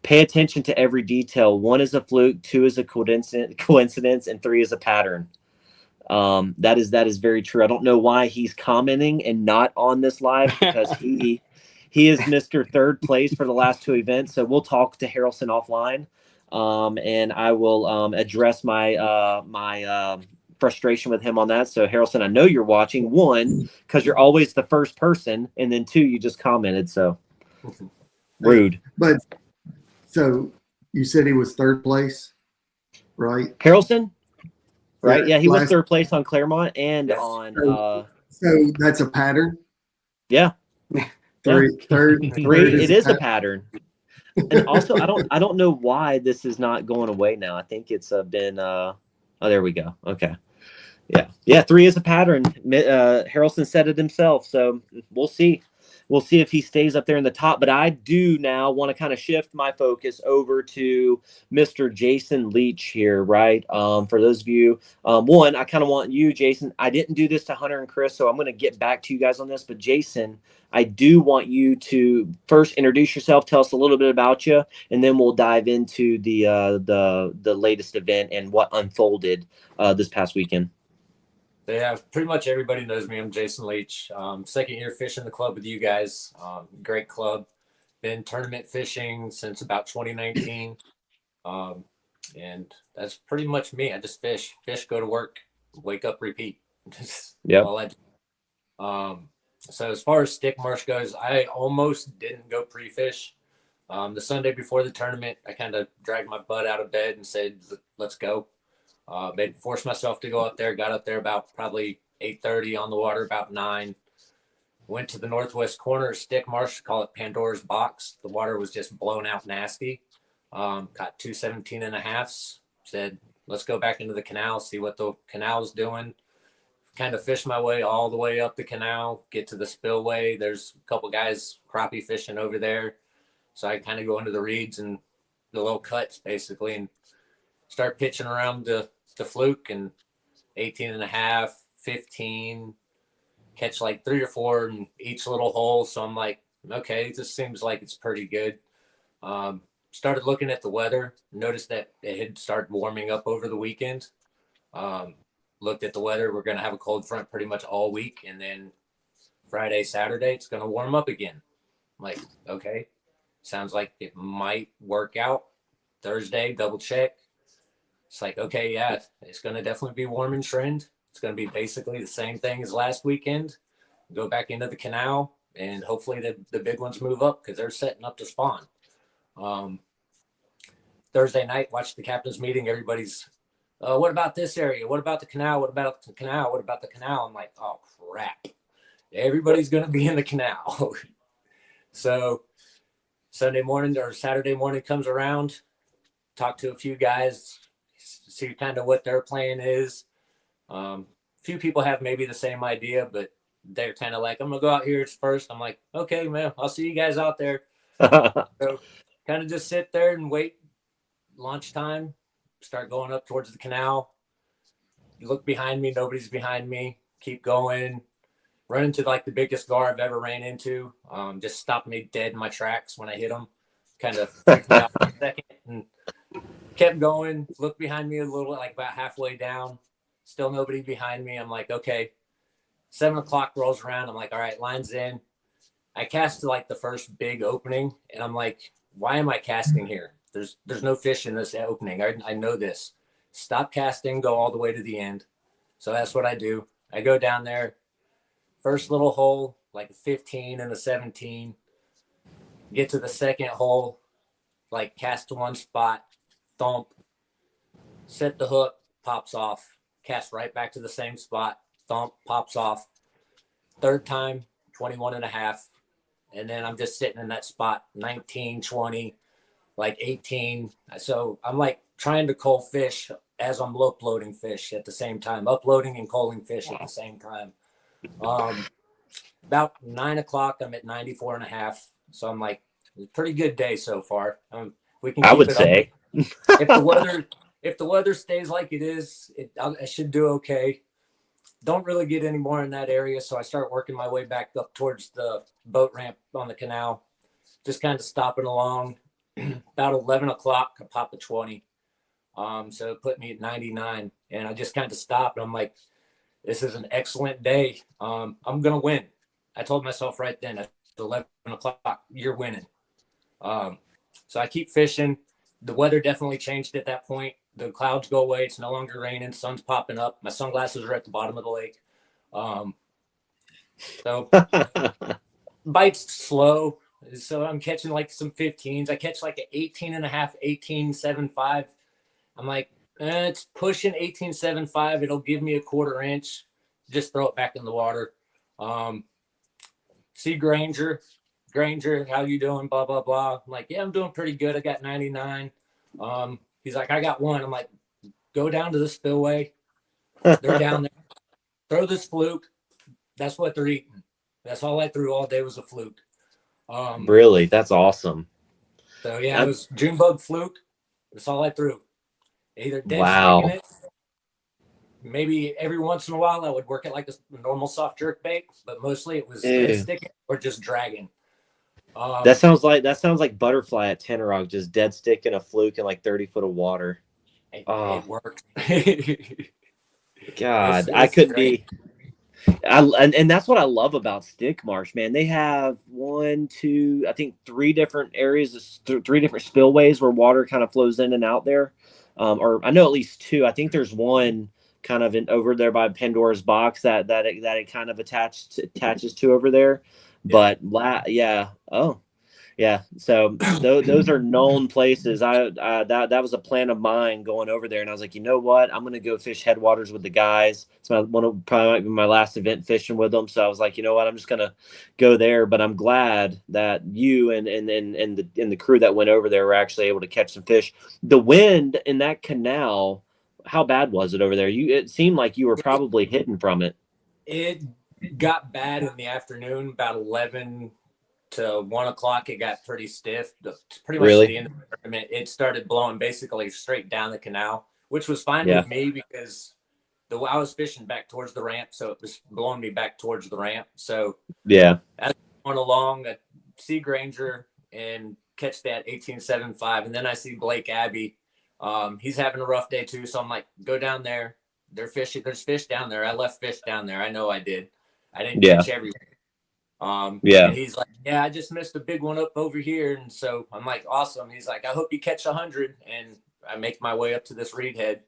Speaker 1: Pay attention to every detail. 1 is a fluke, 2 is a coincidence, and 3 is a pattern. That is very true. I don't know why he's commenting and not on this live, because he is Mr. Third Place for the last 2 events. So we'll talk to Harrelson offline, and I will address my frustration with him on that. So Harrelson, I know you're watching. 1, because you're always the first person, and then 2, you just commented. So rude.
Speaker 3: But so you said he was 3rd place, right?
Speaker 1: Harrelson, right? Yeah, he was
Speaker 3: last,
Speaker 1: 3rd place on Clermont and
Speaker 5: Yes.
Speaker 1: on.
Speaker 3: So that's a pattern.
Speaker 1: Yeah.
Speaker 3: Third.
Speaker 1: It is a pattern. And also, I don't know why this is not going away now. I think it's been. Oh, there we go. Okay. Yeah. 3 is a pattern. Harrelson said it himself, so we'll see. We'll see if he stays up there in the top. But I do now want to kind of shift my focus over to Mr. Jason Leach here, right? For those of you, 1, I kind of want you, Jason. I didn't do this to Hunter and Chris, so I'm going to get back to you guys on this. But Jason, I do want you to first introduce yourself, tell us a little bit about you, and then we'll dive into the latest event and what unfolded this past weekend.
Speaker 5: Yeah, pretty much everybody knows me. I'm Jason Leach. 2nd year fishing the club with you guys. Great club. Been tournament fishing since about 2019. And that's pretty much me. I just fish, go to work, wake up, repeat.
Speaker 1: Yeah.
Speaker 5: All I do. So as far as Stickmarsh goes, I almost didn't go pre-fish. The Sunday before the tournament, I kind of dragged my butt out of bed and said, let's go. Forced myself to go up there, got up there about probably 8:30 on the water, about 9. Went to the northwest corner of Stickmarsh, call it Pandora's Box. The water was just blown out nasty. Caught 2 17.5s. Said, let's go back into the canal, see what the canal's doing. Kind of fish my way all the way up the canal, get to the spillway. There's a couple guys crappie fishing over there. So I kind of go into the reeds and the little cuts basically and start pitching around the fluke, and 18.5, 15, catch like 3 or 4 in each little hole. So I'm like, okay, this seems like it's pretty good. Started looking at the weather, noticed that it had started warming up over the weekend. Looked at the weather. We're going to have a cold front pretty much all week. And then Friday, Saturday, it's going to warm up again. I'm like, okay, sounds like it might work out. Thursday, double check. It's like, okay, yeah, it's going to definitely be warm and trend. It's going to be basically the same thing as last weekend. Go back into the canal, and hopefully the big ones move up because they're setting up to spawn. Thursday night, watched the captain's meeting. Everybody's, what about this area? What about the canal? What about the canal? What about the canal? I'm like, oh, crap. Everybody's going to be in the canal. So Sunday morning or Saturday morning comes around, talk to a few guys, see kind of what their plan is. Few people have maybe the same idea, but they're kind of like, I'm gonna go out here first. I'm like, okay, man, I'll see you guys out there. So kind of just sit there and wait. Lunchtime, start going up towards the canal. You look behind me, nobody's behind me. Keep going. Run into like the biggest gar I've ever ran into. Just stopped me dead in my tracks when I hit him. Kind of freaked me out for a second and kept going. Looked behind me a little, like about halfway down. Still nobody behind me. I'm like, okay. 7 o'clock rolls around. I'm like, all right, line's in. I cast to like the first big opening, and I'm like, why am I casting here? There's no fish in this opening. I know this. Stop casting, go all the way to the end. So that's what I do. I go down there. First little hole, like a 15 and a 17. Get to the second hole, like cast to one spot, thump, set the hook, pops off, cast right back to the same spot, thump, pops off. Third time, 21.5. And then I'm just sitting in that spot, 19, 20. like 18. So I'm like trying to cull fish as I'm uploading fish at the same time, uploading and culling fish at the same time. About 9 o'clock, I'm at 94 and a half. So I'm like, it's a pretty good day so far. We can
Speaker 1: I
Speaker 5: keep
Speaker 1: would
Speaker 5: it
Speaker 1: say.
Speaker 5: up. If the weather stays like it is, I should do okay. Don't really get any more in that area, so I start working my way back up towards the boat ramp on the canal, just kind of stopping along. About 11 o'clock, I pop a 20. So it put me at 99, and I just kind of stopped. I'm like, this is an excellent day. I'm gonna win. I told myself right then at 11 o'clock, you're winning. So I keep fishing. The weather definitely changed at that point. The clouds go away. It's no longer raining. Sun's popping up. My sunglasses are at the bottom of the lake. So bites slow. So I'm catching like some 15s. I catch like an 18 and a half, 18.75. I'm like, it's pushing 18.75. It'll give me a 1/4 inch. Just throw it back in the water. See Granger, how you doing? Blah, blah, blah. I'm like, yeah, I'm doing pretty good. I got 99. He's like, I got 1. I'm like, go down to the spillway. They're down there. Throw this fluke. That's what they're eating. That's all I threw all day was a fluke.
Speaker 1: Really? That's awesome.
Speaker 5: So yeah, it was June bug fluke. That's all I threw. Either dead sticking it. Maybe every once in a while I would work it like a normal soft jerk bait, but mostly it was dead sticking or just dragging.
Speaker 1: That sounds like butterfly at Tenorock, just dead sticking a fluke in like 30 foot of water.
Speaker 5: It worked.
Speaker 1: God, I couldn't be. And that's what I love about Stick Marsh, man. They have 1, 2, I think 3 different areas, 3 different spillways where water kind of flows in and out there. Or I know at least 2. I think there's one kind of over there by Pandora's Box that it kind of attaches to over there. But yeah. So those are known places. That was a plan of mine going over there, and I was like, you know what? I'm gonna go fish headwaters with the guys. It's probably might be my last event fishing with them. So I was like, you know what? I'm just gonna go there. But I'm glad that you and the crew that went over there were actually able to catch some fish. The wind in that canal, how bad was it over there? It seemed like you were probably hitting from it.
Speaker 5: It got bad in the afternoon, about 11 to 1 o'clock. It got pretty stiff. Pretty much at the end of the tournament, it started blowing basically straight down the canal, which was fine with me because I was fishing back towards the ramp, so it was blowing me back towards the ramp. So as I went along, I see Granger and catch that 18.75, and then I see Blake Abbey. He's having a rough day too, so I'm like, go down there. They're fishing. There's fish down there. I left fish down there. I know I did. I didn't catch everything. And he's like, yeah, I just missed a big one up over here. And so I'm like, awesome. He's like, I hope you catch 100. And I make my way up to this reed head,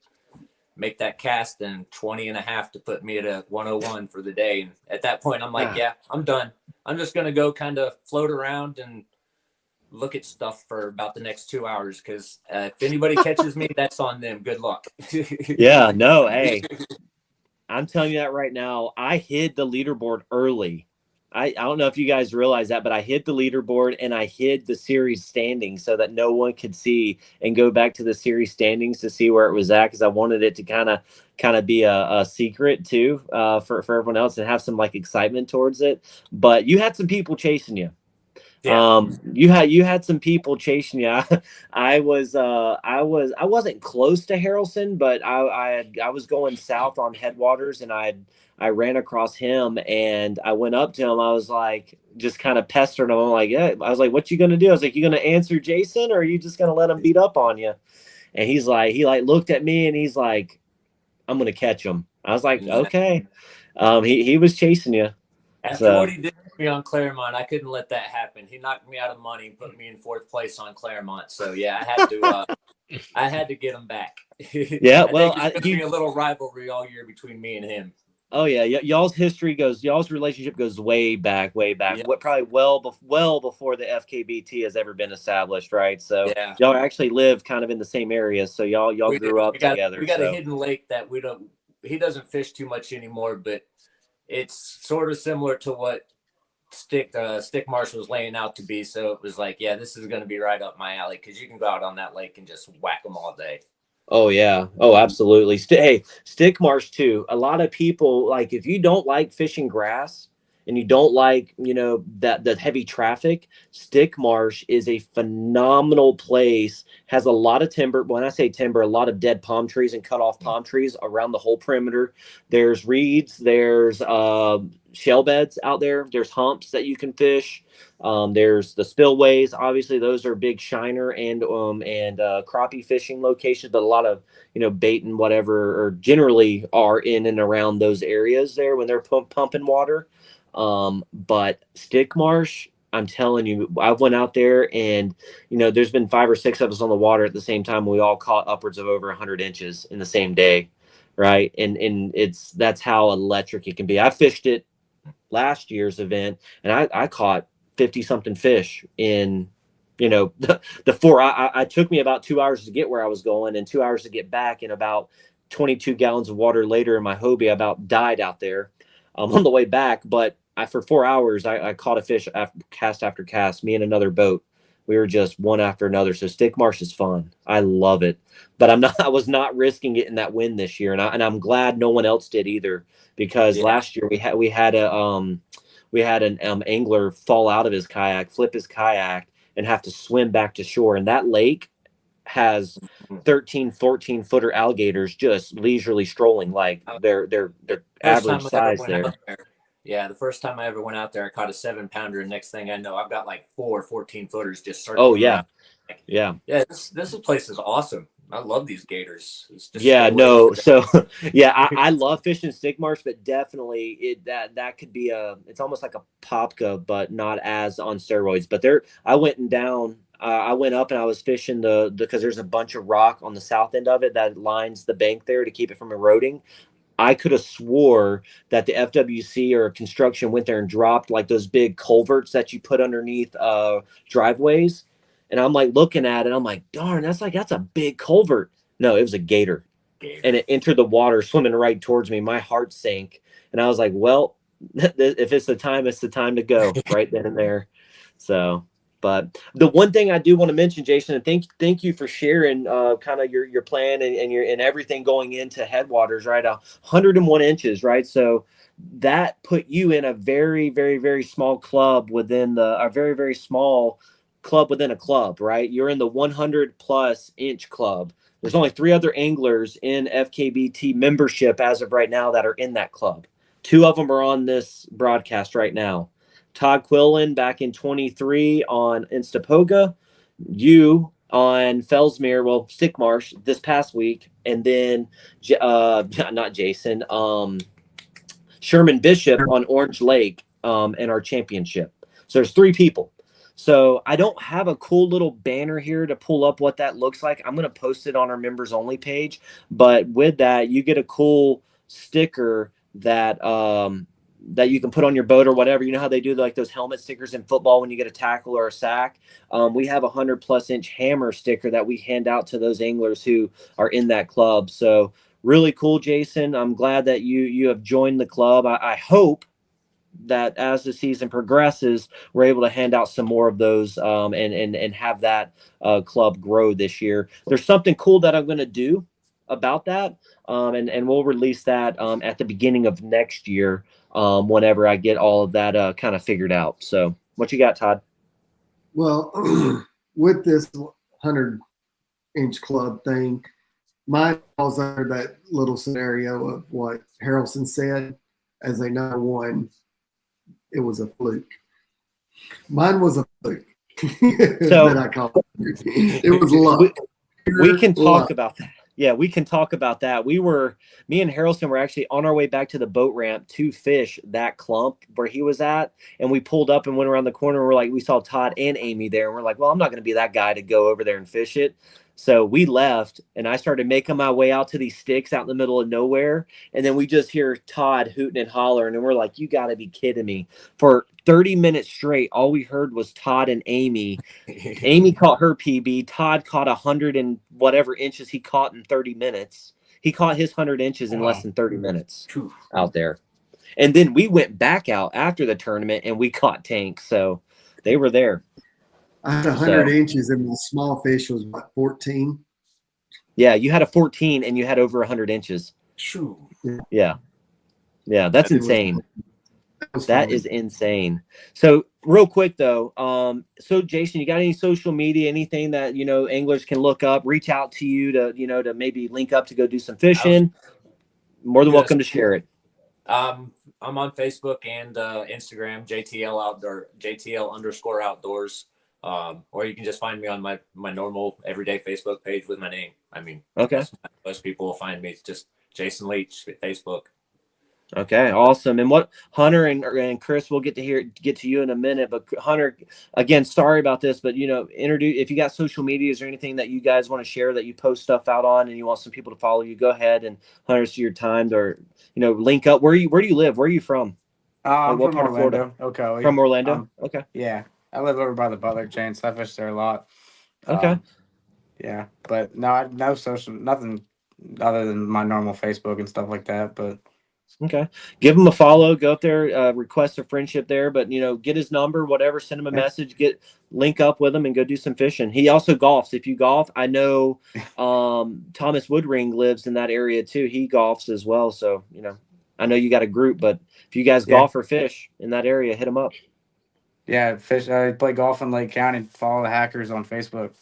Speaker 5: make that cast, and 20 and a half to put me at a 101 for the day. And at that point, I'm like, yeah, I'm done. I'm just going to go kind of float around and look at stuff for about the next 2 hours. Cause if anybody catches me, that's on them. Good luck.
Speaker 1: Hey, I'm telling you that right now. I hid the leaderboard early. I don't know if you guys realize that, but I hid the leaderboard and I hid the series standings so that no one could see and go back to the series standings to see where it was at, because I wanted it to kind of be a secret too, for everyone else and have some like excitement towards it. But you had some people chasing you. You had some people chasing you. I wasn't close to Harrelson, but I was going south on headwaters, and I ran across him, and I went up to him. I was like, just kind of pestering him. I'm like, yeah. I was like, what you gonna do? I was like, you gonna answer Jason, or are you just gonna let him beat up on you? And he looked at me, and he's like, I'm gonna catch him. I was like, okay. He was chasing you.
Speaker 5: After what he did to me on Clermont, I couldn't let that happen. He knocked me out of money and put me in 4th place on Clermont. So yeah, I had to get him back.
Speaker 1: Yeah, well,
Speaker 5: I think it's be a little rivalry all year between me and him.
Speaker 1: Oh yeah, y'all's relationship goes way back.
Speaker 5: Yeah.
Speaker 1: What probably well before the FKBT has ever been established, right? So
Speaker 5: yeah.
Speaker 1: Y'all actually live kind of in the same area, so y'all grew up together.
Speaker 5: We got a hidden lake that he doesn't fish too much anymore, but it's sort of similar to what Stick Marsh was laying out to be. So it was like, yeah, this is going to be right up my alley because you can go out on that lake and just whack them all day.
Speaker 1: Oh yeah. Oh, absolutely. Hey, stick marsh too. A lot of people, like, if you don't like fishing grass and you don't like, that heavy traffic, stick marsh is a phenomenal place. Has a lot of timber. When I say timber, a lot of dead palm trees and cut off palm trees around the whole perimeter. There's reeds, there's shell beds out there. There's humps that you can fish. There's the spillways. Obviously, those are big shiner and crappie fishing locations, but a lot of bait and whatever, or generally are in and around those areas there when they're pumping water. But stick marsh, I'm telling you, I went out there and there's been 5 or 6 of us on the water at the same time. We all caught upwards of over 100 inches in the same day, right? And that's how electric it can be. I fished it last year's event, and I caught 50 something fish in the 4. I took me about 2 hours to get where I was going and 2 hours to get back, and about 22 gallons of water later in my Hobie, I about died out there on the way back. But for 4 hours I caught a fish cast after cast, me and another boat. We were just one after another. So stick marsh is fun. I love it, but I was not risking it in that wind this year, and I'm glad no one else did either, because last year we had an angler fall out of his kayak, flip his kayak, and have to swim back to shore. And that lake has 13, 14 footer alligators just leisurely strolling, like they're average size there.
Speaker 5: Yeah, the first time I ever went out there, I caught a 7-pounder, and next thing I know, I've got like 4 14-footers just circling.
Speaker 1: Oh yeah,
Speaker 5: around. Yeah. This place is awesome. I love these gators. It's just
Speaker 1: I love fishing stick marsh, but definitely that could be it's almost like a popka, but not as on steroids. But I went up and I was fishing because there's a bunch of rock on the south end of it that lines the bank there to keep it from eroding. I could have swore that the FWC or construction went there and dropped like those big culverts that you put underneath driveways. And I'm like looking at it, I'm like, darn, that's a big culvert. No, it was a gator. And it entered the water swimming right towards me. My heart sank. And I was like, well, if it's the time to go right then and there. So, but the one thing I do want to mention, Jason, and thank you for sharing kind of your plan and everything going into Headwaters, right? 101 inches, right? So that put you in a very, very, very small club within a very, very small club within a club, right? You're in the 100 plus inch club. There's only 3 other anglers in FKBT membership as of right now that are in that club. 2 of them are on this broadcast right now. Todd Quillen back in 23 on Instapoga, you on Fellsmere, well, Stick Marsh this past week, and then not Jason, Sherman Bishop on Orange Lake in our championship. So there's 3 people. So I don't have a cool little banner here to pull up what that looks like. I'm going to post it on our members only page, but with that, you get a cool sticker that you can put on your boat or whatever. You know how they do like those helmet stickers in football when you get a tackle or a sack? We have a 100+ inch hammer sticker that we hand out to those anglers who are in that club. So really cool, Jason. I'm glad that you have joined the club. I hope that as the season progresses, we're able to hand out some more of those and have that club grow this year. There's something cool that I'm going to do about that. And we'll release that at the beginning of next year whenever I get all of that kind of figured out. So what you got, Todd?
Speaker 3: Well, with this 100-inch club thing, mine falls under that little scenario of what Harrelson said as a number one. It was a fluke. Mine was a fluke.
Speaker 1: So
Speaker 3: that I called it was luck.
Speaker 1: We can talk about that. Yeah, we can talk about that. Me and Harrelson were actually on our way back to the boat ramp to fish that clump where he was at. And we pulled up and went around the corner. We saw Todd and Amy there. And we're like, well, I'm not going to be that guy to go over there and fish it. So we left and I started making my way out to these sticks out in the middle of nowhere. And then we just hear Todd hooting and hollering. And we're like, you got to be kidding me. For 30 minutes straight, all we heard was Todd and Amy. Amy caught her PB. Todd caught 100 and whatever inches he caught in 30 minutes. He caught his 100 inches in less than 30 minutes out there. And then we went back out after the tournament and we caught tanks. So they were there.
Speaker 3: I had 100 inches and my small fish was what, 14?
Speaker 1: Yeah, you had a 14 and you had over 100 inches.
Speaker 5: Shoo.
Speaker 1: Yeah. Yeah, that's insane. That
Speaker 3: fun.
Speaker 1: is insane. So real quick though, so Jason, you got any social media, anything that, you know, anglers can look up, reach out to you to, you know, to maybe link up to go do some fishing? More than welcome to share it.
Speaker 5: I'm on Facebook and Instagram, JTL_outdoors. Or you can just find me on my normal everyday Facebook page with my name. I mean,
Speaker 1: Okay.
Speaker 5: Most people will find me. It's just Jason Leach at Facebook.
Speaker 1: Okay, awesome. And what Hunter and Chris, we'll get to you in a minute. But Hunter, again, sorry about this, but you know, introduce if you got social medias or anything that you guys want to share that you post stuff out on, and you want some people to follow you, go ahead. And Hunter, it's your time to, you know, link up. Where do you live? Where are you from?
Speaker 2: I'm
Speaker 1: what
Speaker 2: from
Speaker 1: part of Florida?
Speaker 2: Orlando. Okay.
Speaker 1: From Orlando. Okay.
Speaker 2: Yeah, I live over by the Butler chain, so I fish there a lot.
Speaker 1: Okay.
Speaker 2: Yeah, but no social, nothing other than my normal Facebook and stuff like that. But
Speaker 1: okay, give him a follow. Go up there, request a friendship there. But you know, get his number, whatever. Send him a message. Link up with him and go do some fishing. He also golfs. If you golf, I know Thomas Woodring lives in that area too. He golfs as well. So you know, I know you got a group, but if you guys golf or fish in that area, hit him up.
Speaker 2: Yeah, fish. I play golf in Lake County. Follow the Hackers on Facebook.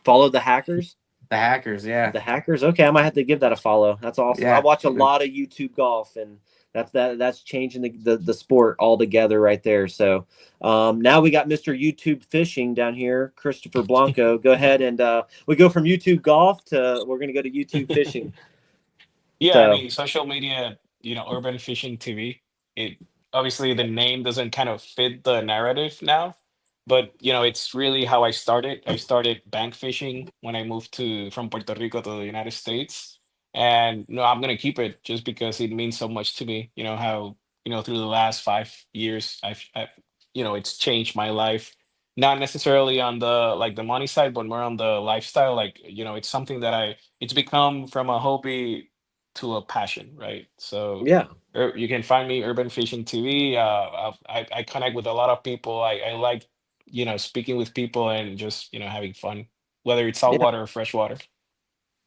Speaker 1: Follow the Hackers.
Speaker 2: The Hackers, yeah.
Speaker 1: The Hackers. Okay, I might have to give that a follow. That's awesome.
Speaker 2: Yeah.
Speaker 1: I watch a lot of YouTube golf, and that's changing the sport altogether right there. So now we got Mr. YouTube Fishing down here, Christopher Blanco. Go ahead and we go from YouTube golf to we're going to go to YouTube fishing.
Speaker 4: Yeah,
Speaker 1: So,
Speaker 4: I mean, social media, you know, Urban Fishing TV. It obviously the name doesn't kind of fit the narrative now, but you know, it's really how I started. I started bank fishing when I moved to from Puerto Rico to the United States, and no, I'm gonna keep it just because it means so much to me. You know how you know through the last 5 years, you know, it's changed my life. Not necessarily on the like the money side, but more on the lifestyle. Like you know, it's something that it's become from a hobby to a passion, right? So
Speaker 1: yeah.
Speaker 4: you can find me Urban Fishing TV. I connect with a lot of people. I like you know speaking with people and just you know having fun, whether it's
Speaker 1: Yeah.
Speaker 4: saltwater or freshwater.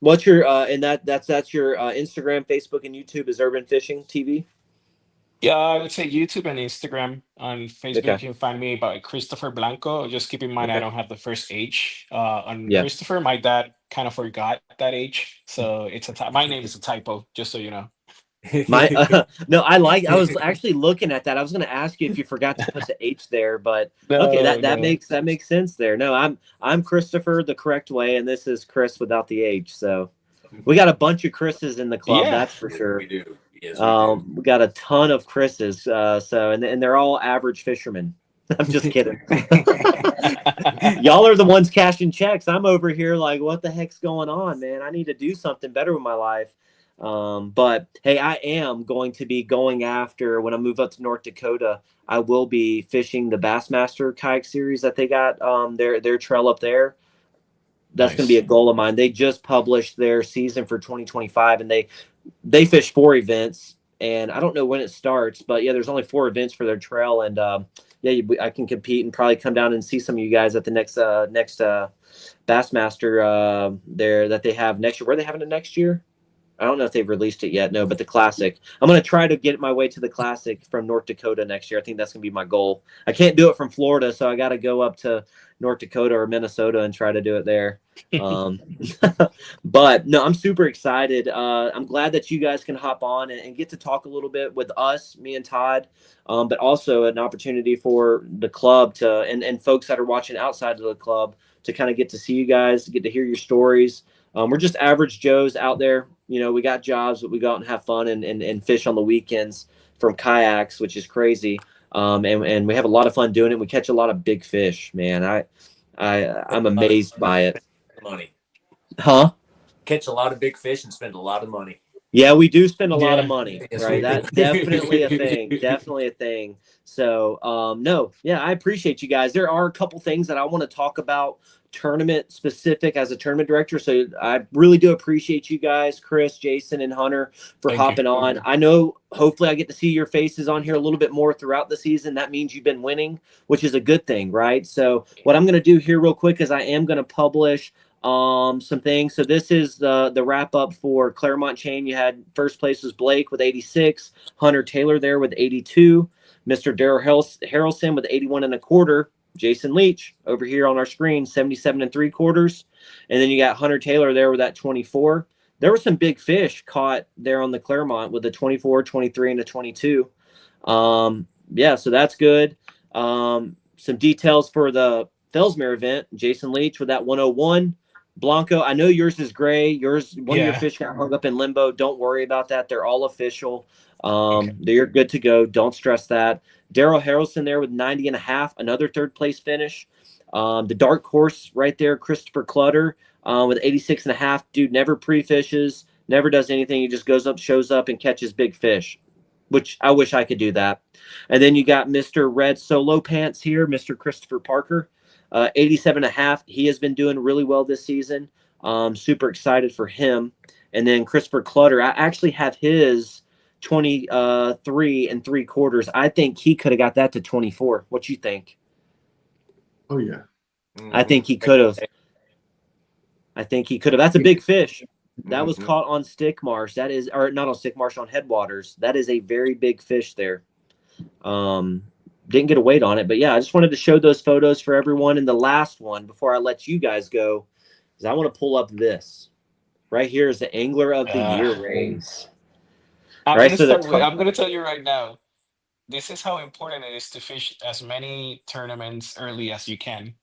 Speaker 1: What's your and that's your Instagram, Facebook, and YouTube is Urban Fishing TV?
Speaker 4: Yeah, I would say YouTube and Instagram. On Facebook,
Speaker 1: Okay.
Speaker 4: you can find me by Christopher Blanco. Just keep in mind, I
Speaker 1: Okay.
Speaker 4: don't have the first H. On
Speaker 1: Yeah.
Speaker 4: Christopher, my dad kind of forgot that H, so it's my name is a typo. Just so you know.
Speaker 1: No, I was actually looking at that. I was going to ask you if you forgot to put the H there, but okay, that makes sense there. No, I'm Christopher the correct way, and this is Chris without the H. So we got a bunch of Chris's in the club,
Speaker 4: Yeah.
Speaker 1: that's for sure.
Speaker 5: We do. Yes, we do.
Speaker 1: We got a ton of Chris's. So and they're all average fishermen. I'm just kidding. Y'all are the ones cashing checks. I'm over here like, what the heck's going on, man? I need to do something better with my life. But hey, I am going to be going after when I move up to North Dakota. I will be fishing the Bassmaster kayak series that they got their trail up there. That's going to be a goal of mine. They just published their season for 2025, and they fish 4 events, and I don't know when it starts, but yeah, there's only 4 events for their trail, and yeah, I can compete and probably come down and see some of you guys at the next Bassmaster there that they have next year. Where are they having it next year? I don't know if they've released it yet. No, but the Classic. I'm going to try to get my way to the Classic from North Dakota next year. I think that's going to be my goal. I can't do it from Florida, so I got to go up to North Dakota or Minnesota and try to do it there. But no, I'm super excited. I'm glad that you guys can hop on and get to talk a little bit with us, me and Todd, but also an opportunity for the club to and folks that are watching outside of the club to kind of get to see you guys, get to hear your stories. We're just average Joes out there. You know, we got jobs, but we go out and have fun and fish on the weekends from kayaks, which is crazy. And we have a lot of fun doing it. We catch a lot of big fish, man. I'm amazed by it.
Speaker 5: Money.
Speaker 1: Huh?
Speaker 5: Catch a lot of big fish and spend a lot of money.
Speaker 1: Yeah, we do spend a lot of
Speaker 4: Yeah.
Speaker 1: money,
Speaker 5: Yes,
Speaker 1: right?
Speaker 5: we do.
Speaker 1: That's definitely a thing. Definitely a thing. So, no, yeah, I appreciate you guys. There are a couple things that I want to talk about tournament specific as a tournament director. So I really do appreciate you guys, Chris, Jason, and Hunter, for
Speaker 4: Thank you.
Speaker 1: hopping on. I know hopefully I get to see your faces on here a little bit more throughout the season. That means you've been winning, which is a good thing, right? So what I'm going to do here real quick is I am going to publish some things. So this is the wrap up for Clermont chain. You had first place was Blake with 86, Hunter Taylor there with 82, Mr. Daryl Harrelson with 81 and a quarter, Jason Leach over here on our screen 77 and 3/4, and then you got Hunter Taylor there with that 24. There were some big fish caught there on the Clermont with a 24, 23, and a 22. Yeah, so that's good. Some details for the Fellsmere event. Jason Leach with that 101. Blanco, I know yours is gray. One of your
Speaker 4: Yeah.
Speaker 1: fish got hung up in limbo. Don't worry about that. They're all official.
Speaker 4: Okay.
Speaker 1: They're good to go. Don't stress that. Daryl Harrelson there with 90 and a half, another third place finish. The dark horse right there, Christopher Clutter with 86 and a half. Dude never pre-fishes, never does anything. He just goes up, shows up, and catches big fish, which I wish I could do that. And then you got Mr. Red Solo Pants here, Mr. Christopher Parker. 87 and a half. He has been doing really well this season. Super excited for him. And then Christopher Clutter, I actually have his 23 and 3/4. I think he could have got that to 24. What you think?
Speaker 3: Oh yeah.
Speaker 1: I think he could have. That's a big fish. That was
Speaker 5: Mhm.
Speaker 1: caught on stick marsh. That is, or not on stick marsh, on headwaters. That is a very big fish there. Didn't get a weight on it, but yeah, I just wanted to show those photos for everyone. And the last one before I let you guys go is I want to pull up this right here is the Angler of the Year race. Right, so
Speaker 4: I'm gonna tell you right now. This is how important it is to fish as many tournaments early as you can.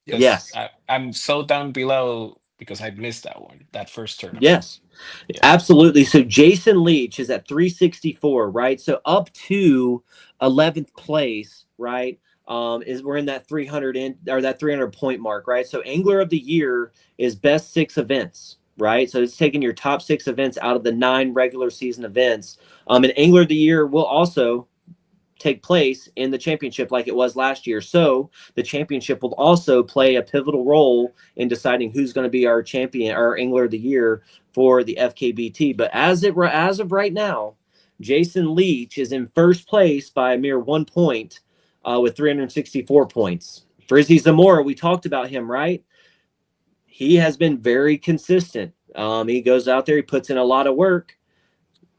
Speaker 4: 'Cause
Speaker 1: Yes.
Speaker 4: I'm so down below because I missed that first tournament.
Speaker 1: Yes,
Speaker 4: Yeah.
Speaker 1: absolutely. So Jason Leach is at 364, right? So up to 11th place, right? Is we're in that 300 point mark, right? So Angler of the Year is best 6 events, right? So it's taking your top 6 events out of the 9 regular season events. And Angler of the Year will also take place in the championship like it was last year. So the championship will also play a pivotal role in deciding who's going to be our champion, our Angler of the Year for the FKBT. But as of right now, Jason Leach is in first place by a mere 1 point with 364 points. Frizzy Zamora, we talked about him, right? He has been very consistent. He goes out there, he puts in a lot of work.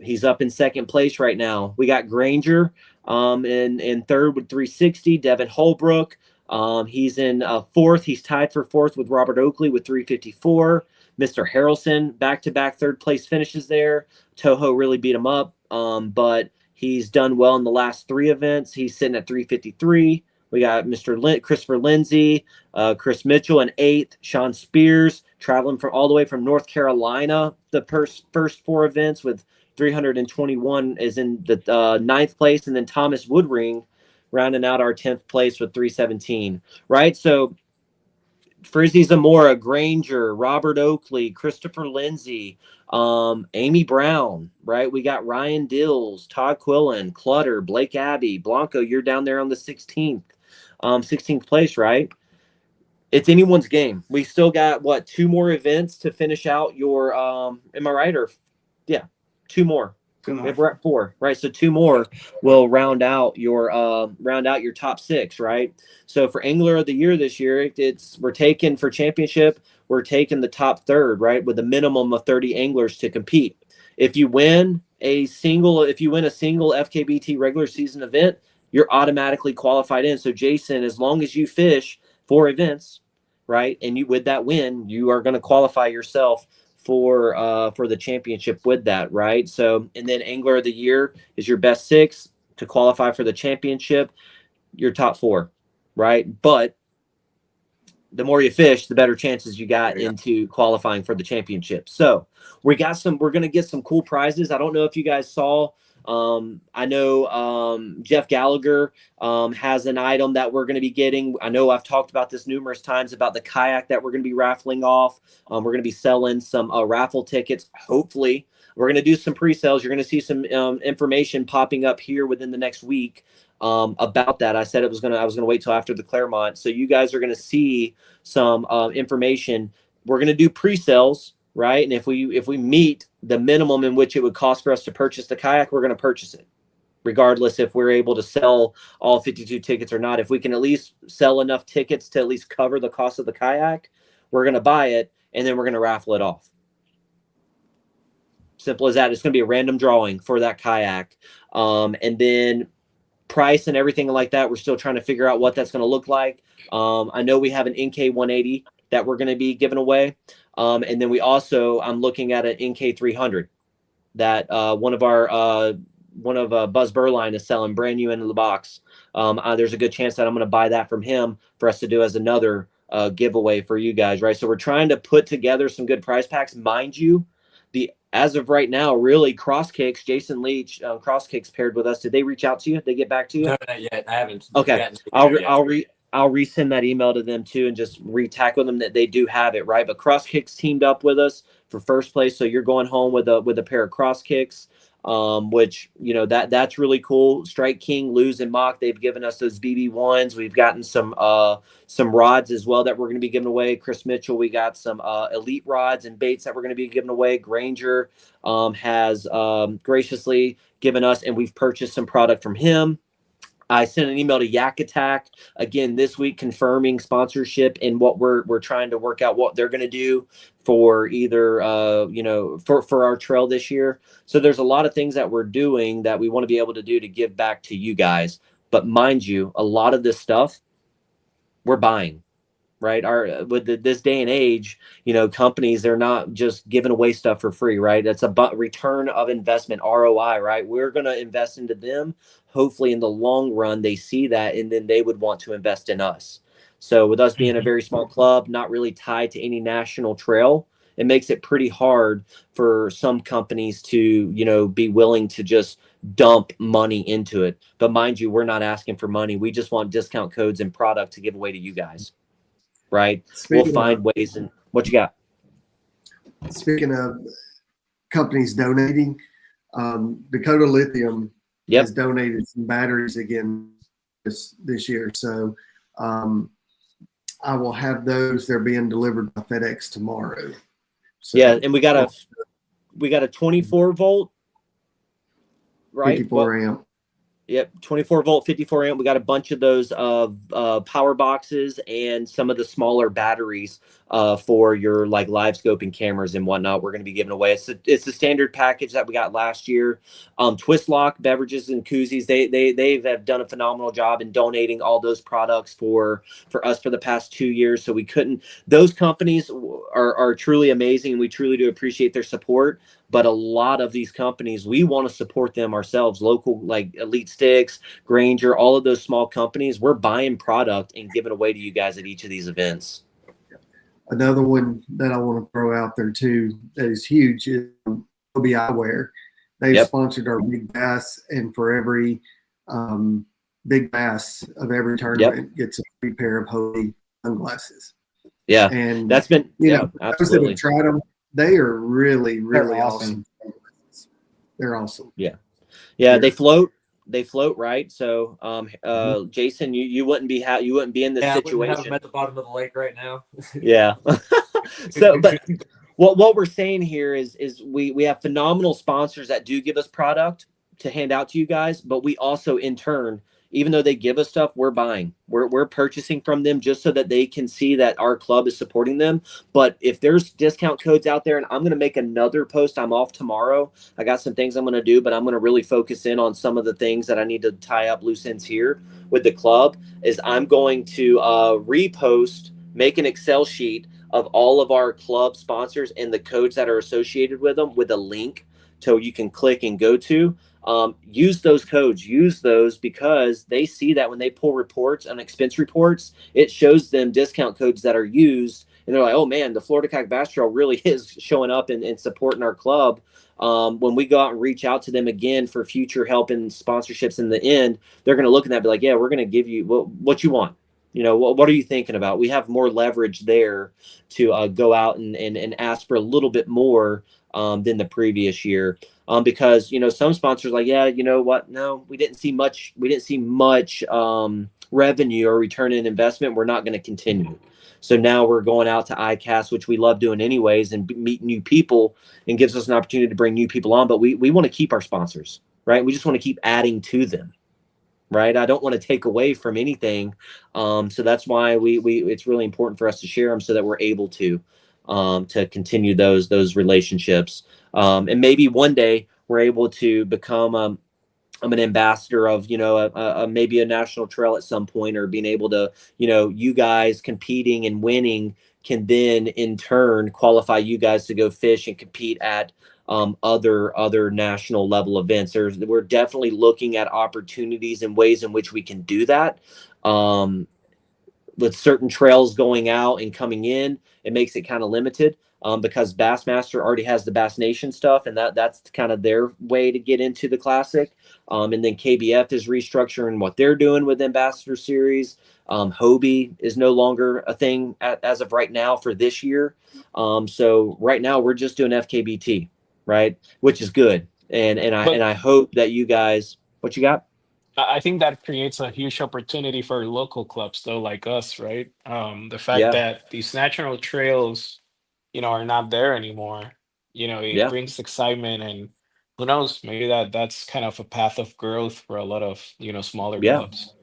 Speaker 1: He's up in second place right now. We got Granger in third with 360. Devin Holbrook. He's in fourth. He's tied for fourth with Robert Oakley with 354. Mr. Harrelson, back-to-back third place finishes there. Toho really beat him up, but he's done well in the last 3 events. He's sitting at 353. We got Mr. Christopher Lindsay, Chris Mitchell in 8th. Sean Spears traveling all the way from North Carolina the first 4 events with 321 is in the 9th place, and then Thomas Woodring rounding out our 10th place with 317, right? So Frizzy Zamora, Granger, Robert Oakley, Christopher Lindsay, Amy Brown, right? We got Ryan Dills, Todd Quillen, Clutter, Blake Abbey, Blanco, you're down there on the 16th place, right? It's anyone's game. We still got 2 more events to finish out your am I right? Or yeah, 2 more. We're at 4, right? So 2 more will round out your top 6, right? So for Angler of the Year this year, we're taking for championship, we're taking the top third, right, with a minimum of 30 anglers to compete. If you win a single FKBT regular season event, you're automatically qualified in. So Jason, as long as you fish 4 events, right, and you with that win, you are going to qualify yourself for the championship with that, right? So, and then Angler of the Year is your best 6 to qualify for the championship, your top 4, right? But the more you fish, the better chances you got into qualifying for the championship. So we're going to get some cool prizes. I don't know if you guys saw I know Jeff Gallagher has an item that we're going to be getting. I know I've talked about this numerous times about the kayak that we're going to be raffling off. We're going to be selling some raffle tickets. Hopefully, we're going to do some pre-sales. You're going to see some information popping up here within the next week about that. I said I was going to wait till after the Clermont. So you guys are going to see some information. We're going to do pre-sales, right? And if we meet the minimum in which it would cost for us to purchase the kayak, we're going to purchase it, regardless if we're able to sell all 52 tickets or not. If we can at least sell enough tickets to at least cover the cost of the kayak, we're going to buy it, and then we're going to raffle it off. Simple as that. It's going to be a random drawing for that kayak. And then price and everything like that, we're still trying to figure out what that's going to look like. I know we have an NK 180 that we're going to be giving away. And then I'm looking at an NK 300 that one of Buzz Burline is selling brand new into the box. There's a good chance that I'm going to buy that from him for us to do as another giveaway for you guys, right? So we're trying to put together some good prize packs. Mind you, as of right now, really, Cross Kicks, Jason Leach, Cross Kicks paired with us. Did they reach out to you? Did they get back to you?
Speaker 5: No, not yet. I haven't.
Speaker 1: Okay, I'll resend that email to them too, and just re-tack with them that they do have it, right? But Cross Kicks teamed up with us for first place, so you're going home with a pair of Cross Kicks, which that's really cool. Strike King, Luz, and Mock, they've given us those BB1s. We've gotten some rods as well that we're going to be giving away. Chris Mitchell, we got some elite rods and baits that we're going to be giving away. Granger has graciously given us, and we've purchased some product from him. I sent an email to Yak Attack again this week confirming sponsorship and what we're trying to work out what they're going to do for either for our trail this year. So there's a lot of things that we're doing that we want to be able to do to give back to you guys. But mind you, a lot of this stuff we're buying. Right. This day and age, companies, they're not just giving away stuff for free. Right. That's a return of investment, ROI. Right. We're going to invest into them. Hopefully in the long run, they see that and then they would want to invest in us. So with us being a very small club, not really tied to any national trail, it makes it pretty hard for some companies to, be willing to just dump money into it. But mind you, we're not asking for money. We just want discount codes and product to give away to you guys. Right. We'll find ways. And what you got?
Speaker 3: Speaking of companies donating, Dakota Lithium has donated some batteries again this year. So I will have those. They're being delivered by FedEx tomorrow. So,
Speaker 1: yeah, and we got a 24 volt, right?
Speaker 3: 54 amp.
Speaker 1: Yep, 24 volt, 54 amp. We got a bunch of those power boxes and some of the smaller batteries for your live scoping cameras and whatnot. We're going to be giving away. It's the standard package that we got last year. Twist Lock beverages and koozies. They have done a phenomenal job in donating all those products for us for the past 2 years. So we couldn't. Those companies are truly amazing, and we truly do appreciate their support. But a lot of these companies, we want to support them ourselves. Local, like Elite Sticks, Granger, all of those small companies, we're buying product and giving away to you guys at each of these events.
Speaker 3: Another one that I want to throw out there too that is huge is Hobie Eyewear. They've sponsored our Big Bass, and for every Big Bass of every tournament gets a free pair of Hobie sunglasses. Yeah, and that's been those that have tried them. They are really, really awesome. They're awesome.
Speaker 1: Yeah. They float, right? So, Jason, you wouldn't be in this situation.
Speaker 5: I'm at the bottom of the lake right now.
Speaker 1: Yeah. So, but what we're saying here is we have phenomenal sponsors that do give us product to hand out to you guys, but we also in turn, even though they give us stuff, we're buying. We're purchasing from them just so that they can see that our club is supporting them. But if there's discount codes out there, and I'm going to make another post. I'm off tomorrow. I got some things I'm going to do, but I'm going to really focus in on some of the things that I need to tie up loose ends here with the club. Is I'm going to repost, make an Excel sheet of all of our club sponsors and the codes that are associated with them with a link so you can click and go to. Use those codes, because they see that when they pull reports on expense reports, it shows them discount codes that are used. And they're like, oh man, the Florida Kayak Bass Trail really is showing up and supporting our club. when we go out and reach out to them again for future help and sponsorships in the end, they're going to look at that and be like, yeah, we're going to give you what you want. What are you thinking about? We have more leverage there to go out and ask for a little bit more than the previous year. Because, some sponsors like, yeah, you know what? No, we didn't see much revenue or return in investment. We're not going to continue. So now we're going out to ICAS, which we love doing anyways, and meet new people, and gives us an opportunity to bring new people on. But we want to keep our sponsors, right? We just want to keep adding to them, right? I don't want to take away from anything. So that's why it's really important for us to share them so that we're able to continue those relationships. And maybe one day we're able to become I'm an ambassador of, maybe a national trail at some point, or being able to, you guys competing and winning can then in turn qualify you guys to go fish and compete at other national level events. We're definitely looking at opportunities and ways in which we can do that. With certain trails going out and coming in, it makes it kind of limited. Because Bassmaster already has the Bass Nation stuff, and that's kind of their way to get into the Classic. And then KBF is restructuring what they're doing with Ambassador Series. Hobie is no longer a thing as of right now for this year. So right now we're just doing FKBT, right? Which is good. And I hope that you guys, what you got?
Speaker 4: I think that creates a huge opportunity for local clubs, though, like us, right? The fact that these national trails, are not there anymore. It brings excitement, and who knows, maybe that's kind of a path of growth for a lot of, smaller clubs.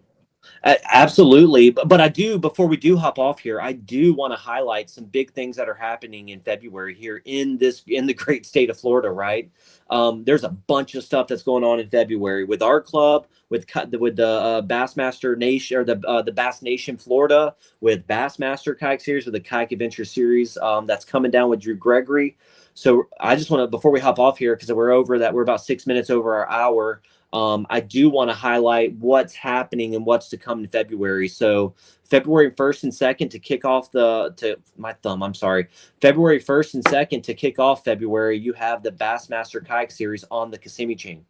Speaker 1: Absolutely. But I do, before we do hop off here, I do want to highlight some big things that are happening in February here in the great state of Florida, right? There's a bunch of stuff that's going on in February with our club, with the Bassmaster Nation, or the Bass Nation Florida, with Bassmaster Kayak Series, or the Kayak Adventure Series that's coming down with Drew Gregory. So I just want to, before we hop off here, because we're about 6 minutes over our hour, I do want to highlight what's happening and what's to come in February. So February 1st and 2nd to kick off February 1st and 2nd to kick off February, you have the Bassmaster Kayak Series on the Kissimmee chain,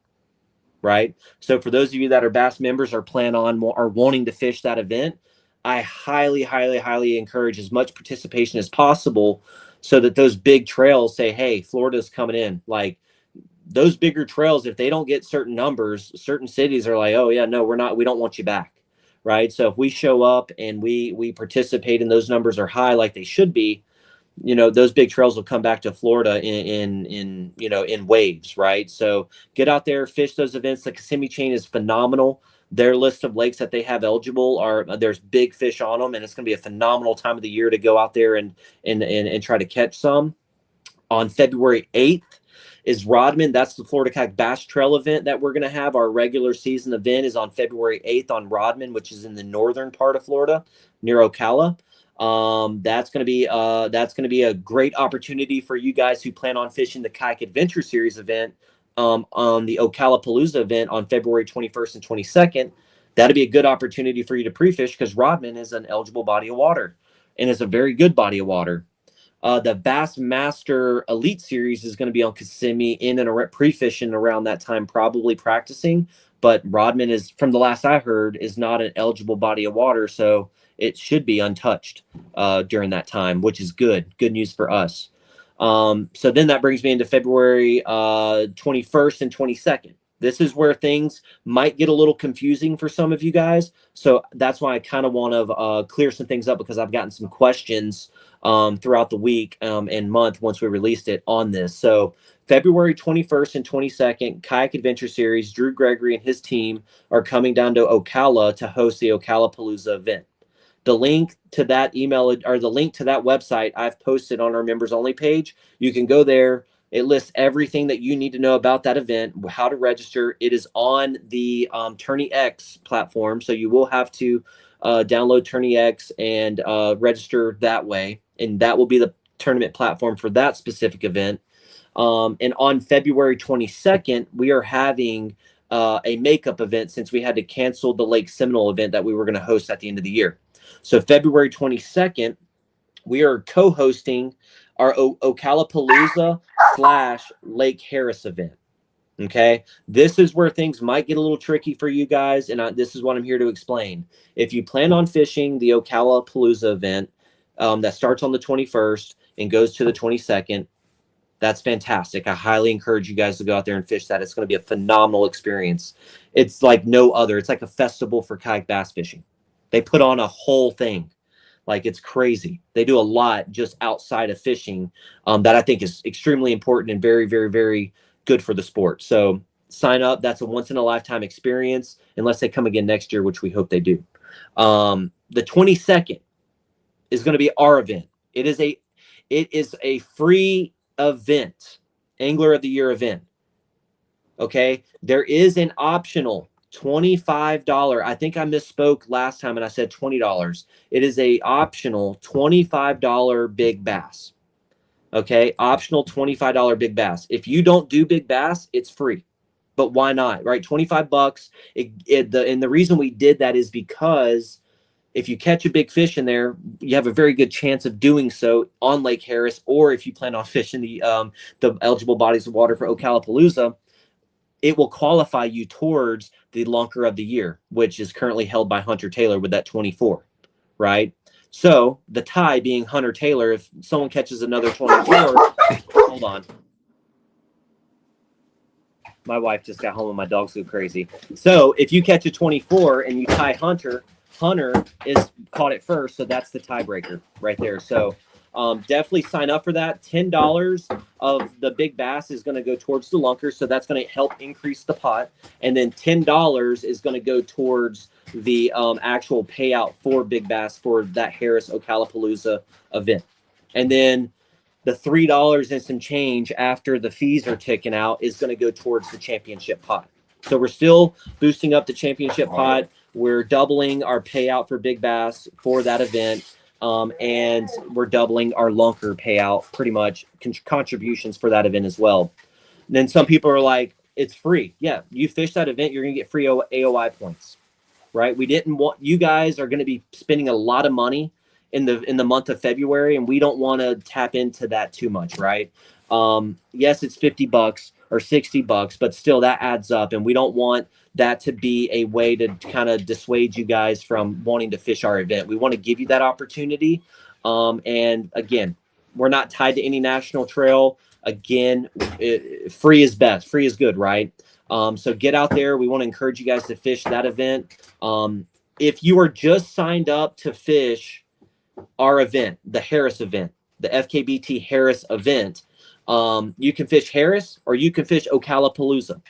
Speaker 1: right? So for those of you that are Bass members or are wanting to fish that event, I highly, highly, highly encourage as much participation as possible so that those big trails say, hey, Florida's coming in. Like, those bigger trails, if they don't get certain numbers, certain cities are like, oh yeah, no, we don't want you back, right? So if we show up and we participate and those numbers are high like they should be, those big trails will come back to Florida in waves, right? So get out there, fish those events. The Kissimmee chain is phenomenal. Their list of lakes that they have eligible there's big fish on them, and it's going to be a phenomenal time of the year to go out there and try to catch some. On February 8th is Rodman. That's the Florida Kayak Bass Trail event that we're going to have. Our regular season event is on February 8th on Rodman, which is in the northern part of Florida near Ocala. That's going to be a great opportunity for you guys who plan on fishing the Kayak Adventure Series event on the Ocalapalooza event on February 21st and 22nd. That'll be a good opportunity for you to pre-fish, because Rodman is an eligible body of water, and it's a very good body of water. The Bassmaster Elite Series is going to be on Kissimmee in and pre-fishing around that time, probably practicing. But Rodman is, from the last I heard, is not an eligible body of water, so it should be untouched during that time, which is good. Good news for us. So then that brings me into February 21st and 22nd. This is where things might get a little confusing for some of you guys. So that's why I kind of want to clear some things up, because I've gotten some questions throughout the week and month once we released it on this. So February 21st and 22nd, Kayak Adventure Series, Drew Gregory and his team are coming down to Ocala to host the Ocalapalooza event. The link to that email, or the link to that website, I've posted on our members only page. You can go there. It lists everything that you need to know about that event, how to register. It is on the Tourney X platform, so you will have to download Tourney X and register that way, and that will be the tournament platform for that specific event. And on February 22nd, we are having a makeup event, since we had to cancel the Lake Seminole event that we were going to host at the end of the year. So February 22nd, we are co-hosting our Ocalapalooza / Lake Harris event. Okay, this is where things might get a little tricky for you guys, and this is what I'm here to explain. If you plan on fishing the Ocalapalooza event that starts on the 21st and goes to the 22nd, that's fantastic. I highly encourage you guys to go out there and fish that. It's going to be a phenomenal experience. It's like no other. It's like a festival for kayak bass fishing. They put on a whole thing. Like, it's crazy. They do a lot just outside of fishing that I think is extremely important and very, very, very good for the sport. So sign up. That's a once in a lifetime experience, unless they come again next year, which we hope they do. The 22nd is going to be our event. It is a free event, Angler of the Year event. Okay, there is an optional $25. I think I misspoke last time and I said $20. It is a optional $25 big bass. Okay, optional $25 big bass. If you don't do big bass, it's free. But why not? Right, $25. And the reason we did that is because if you catch a big fish in there, you have a very good chance of doing so on Lake Harris, or if you plan on fishing the eligible bodies of water for Ocalapalooza, it will qualify you towards the Lunker of the Year, which is currently held by Hunter Taylor with that 24, right? So the tie being Hunter Taylor, if someone catches another 24, hold on. My wife just got home and my dogs go crazy. So if you catch a 24 and you tie Hunter is caught it first, so that's the tiebreaker right there. So definitely sign up for that. $10 of the big bass is going to go towards the lunker, so that's going to help increase the pot. And then $10 is going to go towards the actual payout for big bass for that Harris Ocalapalooza event. And then the $3 and some change after the fees are taken out is going to go towards the championship pot. So we're still boosting up the championship pot. We're doubling our payout for big bass for that event. And we're doubling our lunker payout, pretty much contributions for that event as well. And then some people are like, it's free. Yeah, you fish that event, you're going to get free AOI points, right? We didn't want, you guys are going to be spending a lot of money in the month of February, and we don't want to tap into that too much, right? Yes, it's $50 or $60, but still that adds up, and we don't want that to be a way to kind of dissuade you guys from wanting to fish our event. We want to give you that opportunity. And again, we're not tied to any national trail. Again, free is best. Free is good, right? So get out there. We want to encourage you guys to fish that event. If you are just signed up to fish our event, the Harris event, the FKBT Harris event, you can fish Harris or you can fish Ocalapalooza.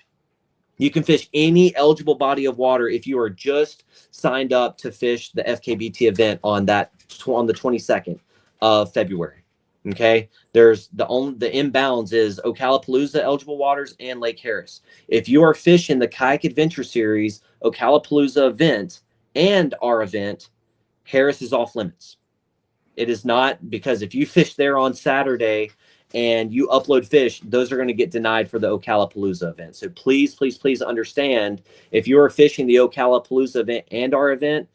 Speaker 1: You can fish any eligible body of water if you are just signed up to fish the FKBT event on the 22nd of February. Okay, there's the inbounds is Ocalapalooza eligible waters and Lake Harris. If you are fishing the Kayak Adventure Series Ocalapalooza event and our event, Harris is off limits. It is not, because if you fish there on Saturday and you upload fish, those are going to get denied for the Ocalapalooza event. So please, please, please understand, if you are fishing the Ocalapalooza event and our event,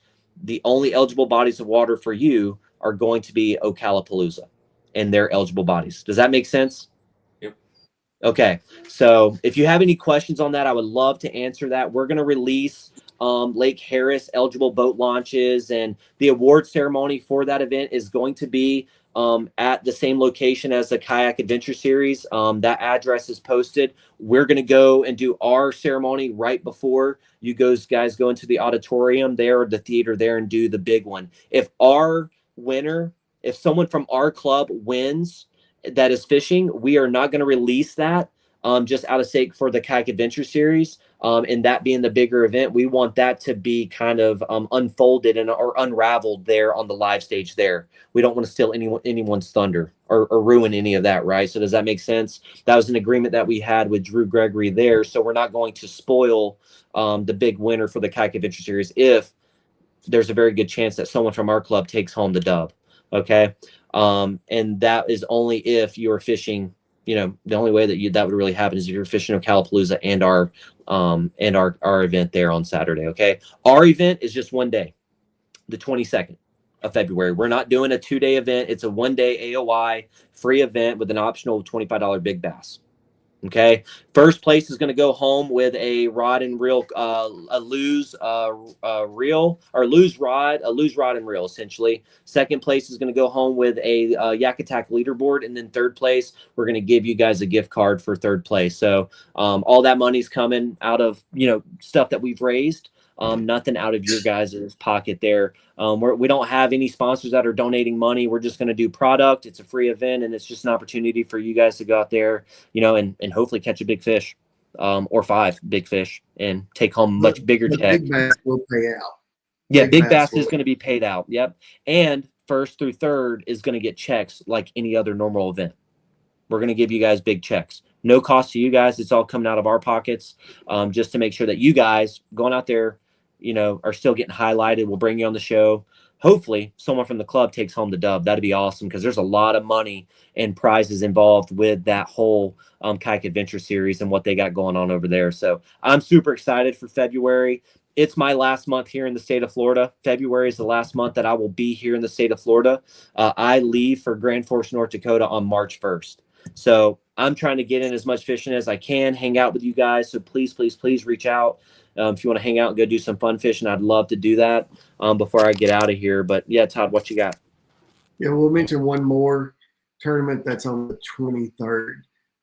Speaker 1: the only eligible bodies of water for you are going to be Ocalapalooza and their eligible bodies. Does that make sense?
Speaker 5: Yep.
Speaker 1: Okay. So if you have any questions on that, I would love to answer that. We're going to release Lake Harris eligible boat launches, and the award ceremony for that event is going to be at the same location as the Kayak Adventure Series. That address is posted. We're going to go and do our ceremony right before you guys go into the auditorium there or the theater there and do the big one. If someone from our club wins that is fishing, we are not going to release that just out of sake for the Kayak Adventure Series. And that being the bigger event, we want that to be kind of unfolded or unraveled there on the live stage there. We don't want to steal anyone's thunder or ruin any of that, right? So does that make sense? That was an agreement that we had with Drew Gregory there. So we're not going to spoil the big winner for the Kayak Adventure Series if there's a very good chance that someone from our club takes home the dub. Okay. And that is only if you're fishing. The only way that would really happen is if you're fishing Ocalapalooza and our event there on Saturday. Okay, our event is just one day, the 22nd. of February. We're not doing a 2-day event. It's a 1-day AOI free event with an optional $25 big bass. Okay, first place is going to go home with a rod and reel, a lose reel, or lose rod and reel, essentially. Second place is going to go home with a Yak Attack leaderboard, and then third place, we're going to give you guys a gift card for third place. So all that money's coming out of stuff that we've raised. Nothing out of your guys' pocket there. We don't have any sponsors that are donating money. We're just going to do product. It's a free event, and it's just an opportunity for you guys to go out there, and hopefully catch a big fish, or 5 big fish, and take home much bigger check.
Speaker 3: Big bass will pay out.
Speaker 1: Yeah, big bass is going to be paid out. Yep. And first through third is going to get checks like any other normal event. We're going to give you guys big checks. No cost to you guys. It's all coming out of our pockets, just to make sure that you guys going out there, are still getting highlighted. We'll bring you on the show. Hopefully someone from the club takes home the dub. That'd be awesome, because there's a lot of money and prizes involved with that whole Kayak Adventure series and what they got going on over there. So I'm super excited for February. It's my last month here in the state of Florida. February is the last month that I will be here in the state of Florida. I leave for Grand Forks, North Dakota on March 1st. So I'm trying to get in as much fishing as I can, hang out with you guys. So please, please, please reach out. If you want to hang out and go do some fun fishing, I'd love to do that before I get out of here. But yeah, Todd, what you got?
Speaker 3: Yeah, we'll mention one more tournament that's on the 23rd,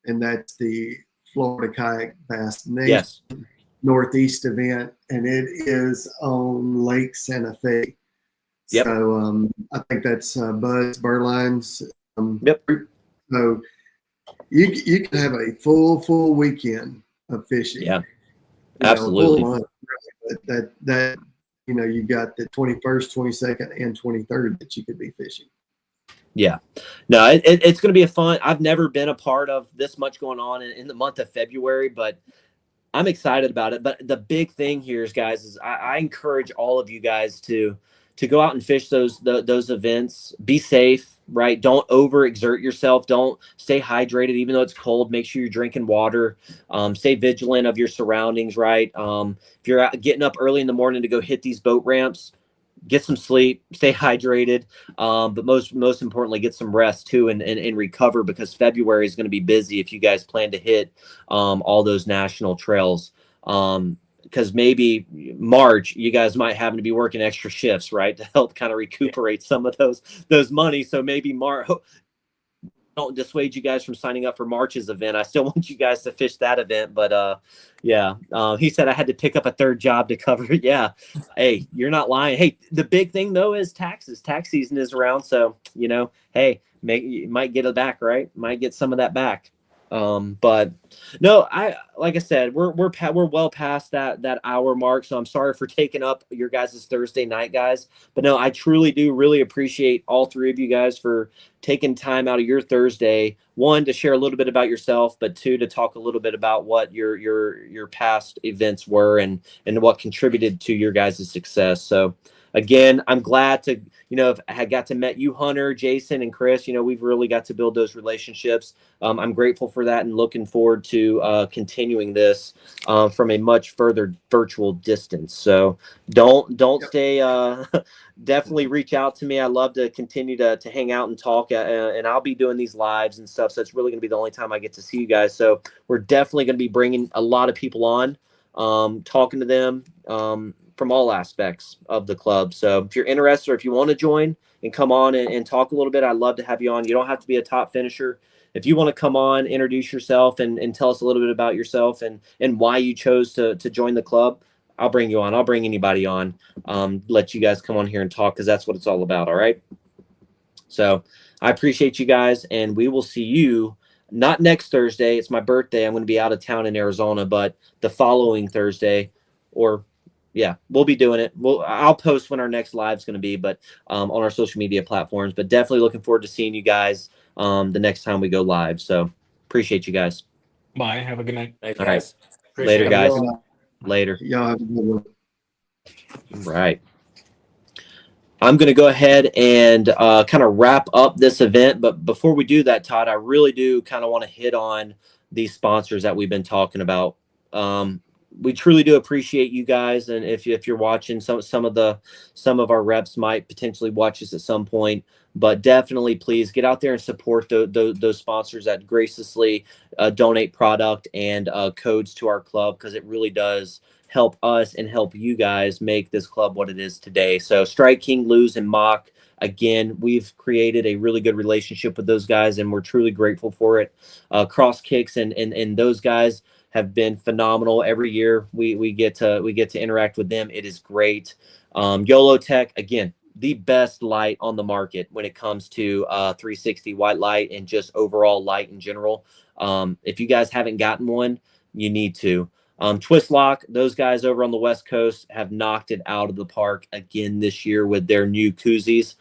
Speaker 3: and that's the Florida Kayak Bass Nation Northeast event, and it is on Lake Santa Fe.
Speaker 1: Yep.
Speaker 3: So I think that's Buzz Burline's.
Speaker 1: Yep.
Speaker 3: So you can have a full weekend of fishing.
Speaker 1: Yeah. Absolutely.
Speaker 3: Full month, really. That you got the 21st, 22nd, and 23rd that you could be fishing.
Speaker 1: Yeah, no, it's going to be a fun. I've never been a part of this much going on in the month of February, but I'm excited about it. But the big thing here is, guys, is I encourage all of you guys to go out and fish those events. Be safe, right? Don't overexert yourself. Don't stay hydrated, even though it's cold. Make sure you're drinking water. Stay vigilant of your surroundings, right? If you're getting up early in the morning to go hit these boat ramps, get some sleep, stay hydrated. But most importantly, get some rest too, and recover, because February is going to be busy if you guys plan to hit all those national trails. Because maybe March, you guys might happen to be working extra shifts, right, to help kind of recuperate some of those money. So maybe March, don't dissuade you guys from signing up for March's event. I still want you guys to fish that event. But he said I had to pick up a third job to cover it. Yeah. Hey, you're not lying. Hey, the big thing though is taxes. Tax season is around. So, hey, you might get it back, right? Might get some of that back. But no, like I said, we're well past that hour mark. So I'm sorry for taking up your guys' Thursday night, guys. But no, I truly do really appreciate all three of you guys for taking time out of your Thursday, one, to share a little bit about yourself, but two, to talk a little bit about what your past events were and what contributed to your guys' success. So again, I'm glad to, I had got to met you, Hunter, Jason, and Chris. We've really got to build those relationships. I'm grateful for that and looking forward to continuing this from a much further virtual distance. So don't stay. Definitely reach out to me. I love to continue to hang out and talk, and I'll be doing these lives and stuff. So it's really going to be the only time I get to see you guys. So we're definitely going to be bringing a lot of people on, talking to them. From all aspects of the club. So if you're interested, or if you want to join and come on and talk a little bit, I'd love to have you on. You don't have to be a top finisher. If you want to come on, introduce yourself and tell us a little bit about yourself and why you chose to join the club, I'll bring you on. I'll bring anybody on, let you guys come on here and talk, because that's what it's all about. All right. So I appreciate you guys, and we will see you not next Thursday. It's my birthday. I'm going to be out of town in Arizona, but the following Thursday, or yeah, we'll be doing it. I'll post when our next live is going to be, but on our social media platforms. But definitely looking forward to seeing you guys the next time we go live. So appreciate you guys.
Speaker 4: Bye. Have a good night.
Speaker 5: Thanks,
Speaker 1: All
Speaker 5: guys.
Speaker 1: right. Later, guys.
Speaker 3: it.
Speaker 1: Later.
Speaker 3: Y'all have a good one.
Speaker 1: Right. I'm going to go ahead and kind of wrap up this event. But before we do that, Todd, I really do kind of want to hit on these sponsors that we've been talking about. we truly do appreciate you guys. And if you're watching, some of our reps might potentially watch us at some point, but definitely please get out there and support those sponsors that graciously donate product and codes to our club, because it really does help us and help you guys make this club what it is today. So Strike King, Lose, and Mock, again, we've created a really good relationship with those guys, and we're truly grateful for it. Cross Kicks and those guys have been phenomenal. Every year we get to interact with them. It is great. YOLO Tech, again, the best light on the market when it comes to 360 white light and just overall light in general. If you guys haven't gotten one, you need to. Twist Lock, those guys over on the West Coast have knocked it out of the park again this year with their new koozies.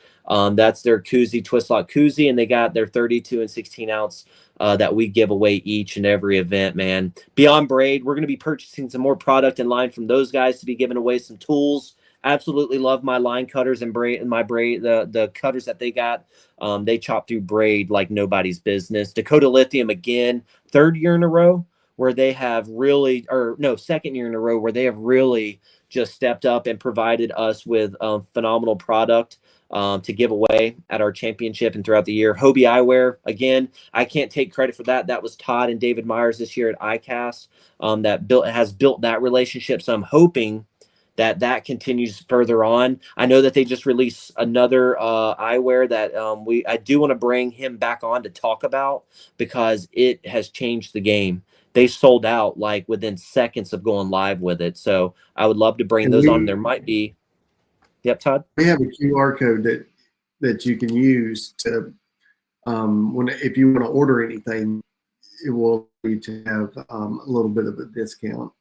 Speaker 1: That's their koozie, Twist Lock koozie, and they got their 32 and 16 ounce that we give away each and every event, man. Beyond Braid, we're going to be purchasing some more product in line from those guys to be giving away some tools. Absolutely love my line cutters and braid, the cutters that they got. They chop through braid like nobody's business. Dakota Lithium, again, third year in a row where they have really, or no, second year in a row where they have really just stepped up and provided us with phenomenal product to give away at our championship and throughout the year. Hobie Eyewear, again, I can't take credit for that. That was Todd and David Myers this year at ICAS that has built that relationship. So I'm hoping that continues further on. I know that they just released another eyewear that I do want to bring him back on to talk about, because it has changed the game. They sold out like within seconds of going live with it. So I would love to bring those on. There might be. Yep, Todd.
Speaker 3: We have a QR code that you can use to if you want to order anything, it will need to have a little bit of a discount.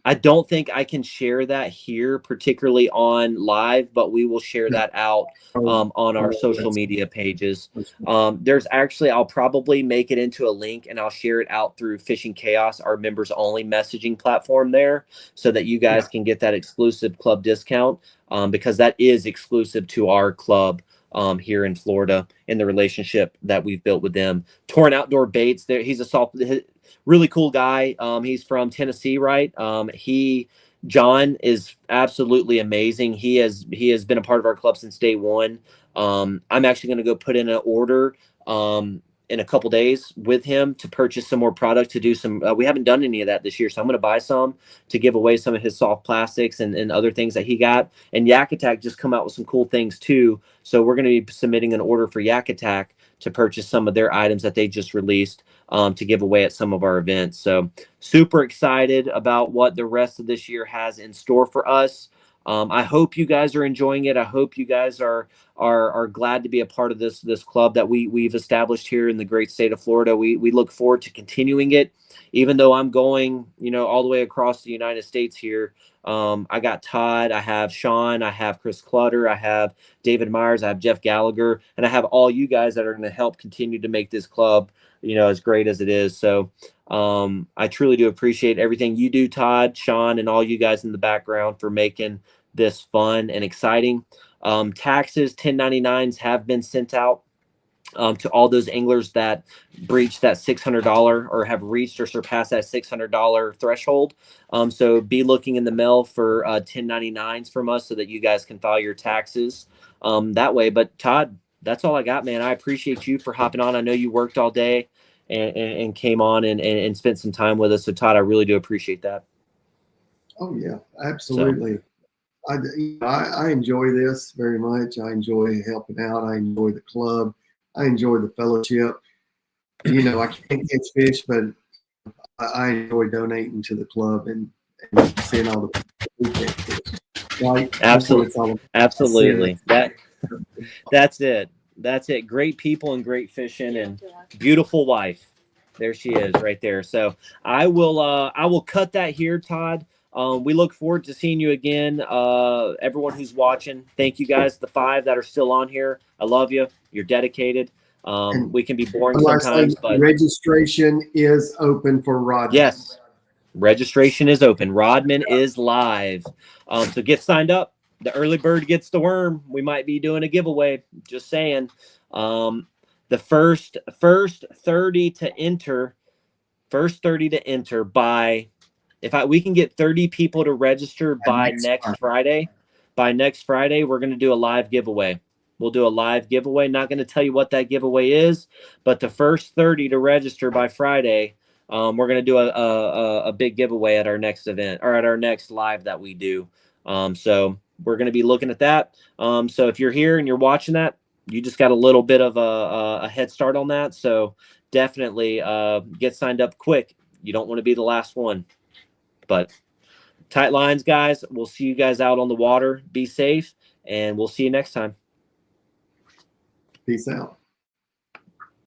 Speaker 1: I don't think I can share that here, particularly on live, but we will share that out on our social media pages. There's actually, I'll probably make it into a link and I'll share it out through Fishing Chaos, our members only messaging platform there, so that you guys can get that exclusive club discount, because that is exclusive to our club here in Florida, in the relationship that we've built with them. Torn Outdoor Baits, there, he's a really cool guy. He's from Tennessee, right? John is absolutely amazing. He has been a part of our club since day one. I'm actually going to go put in an order in a couple days with him to purchase some more product to do some. We haven't done any of that this year, so I'm going to buy some to give away some of his soft plastics and other things that he got. And Yak Attack just come out with some cool things too. So we're going to be submitting an order for Yak Attack to purchase some of their items that they just released to give away at some of our events. So super excited about what the rest of this year has in store for us. I hope you guys are enjoying it. I hope you guys are glad to be a part of this club that we've established here in the great state of Florida. We look forward to continuing it, even though I'm going, all the way across the United States here. I got Todd, I have Sean, I have Chris Clutter, I have David Myers, I have Jeff Gallagher, and I have all you guys that are going to help continue to make this club, as great as it is. So I truly do appreciate everything you do, Todd, Sean, and all you guys in the background for making this fun and exciting. Taxes, 1099s have been sent out to all those anglers that breached that $600 or have reached or surpassed that $600 threshold. So be looking in the mail for 1099s from us so that you guys can file your taxes that way. But Todd, that's all I got, man. I appreciate you for hopping on. I know you worked all day and came on and spent some time with us. So Todd, I really do appreciate that.
Speaker 3: Oh yeah, absolutely. So, I enjoy this very much. I enjoy helping out. I enjoy the club. I enjoy the fellowship. I can't catch fish, but I enjoy donating to the club and seeing all the fish. Right?
Speaker 1: Absolutely. That's it. Great people and great fishing and beautiful wife. There she is right there. So I will cut that here, Todd. We look forward to seeing you again. Everyone who's watching, thank you guys. The 5 that are still on here, I love you. You're dedicated. We can be boring sometimes, but
Speaker 3: registration is open for Rodman.
Speaker 1: Yes, registration is open. Rodman is live. So get signed up. The early bird gets the worm. We might be doing a giveaway. Just saying. The first 30 to enter by we can get 30 people to register by next Friday, we're going to do a live giveaway. We'll do a live giveaway. Not going to tell you what that giveaway is, but the first 30 to register by Friday, we're going to do a big giveaway at our next event, or at our next live that we do. So we're going to be looking at that. So if you're here and you're watching that, you just got a little bit of a head start on that. So definitely get signed up quick. You don't want to be the last one. But tight lines, guys. We'll see you guys out on the water. Be safe, and we'll see you next time.
Speaker 3: Peace out.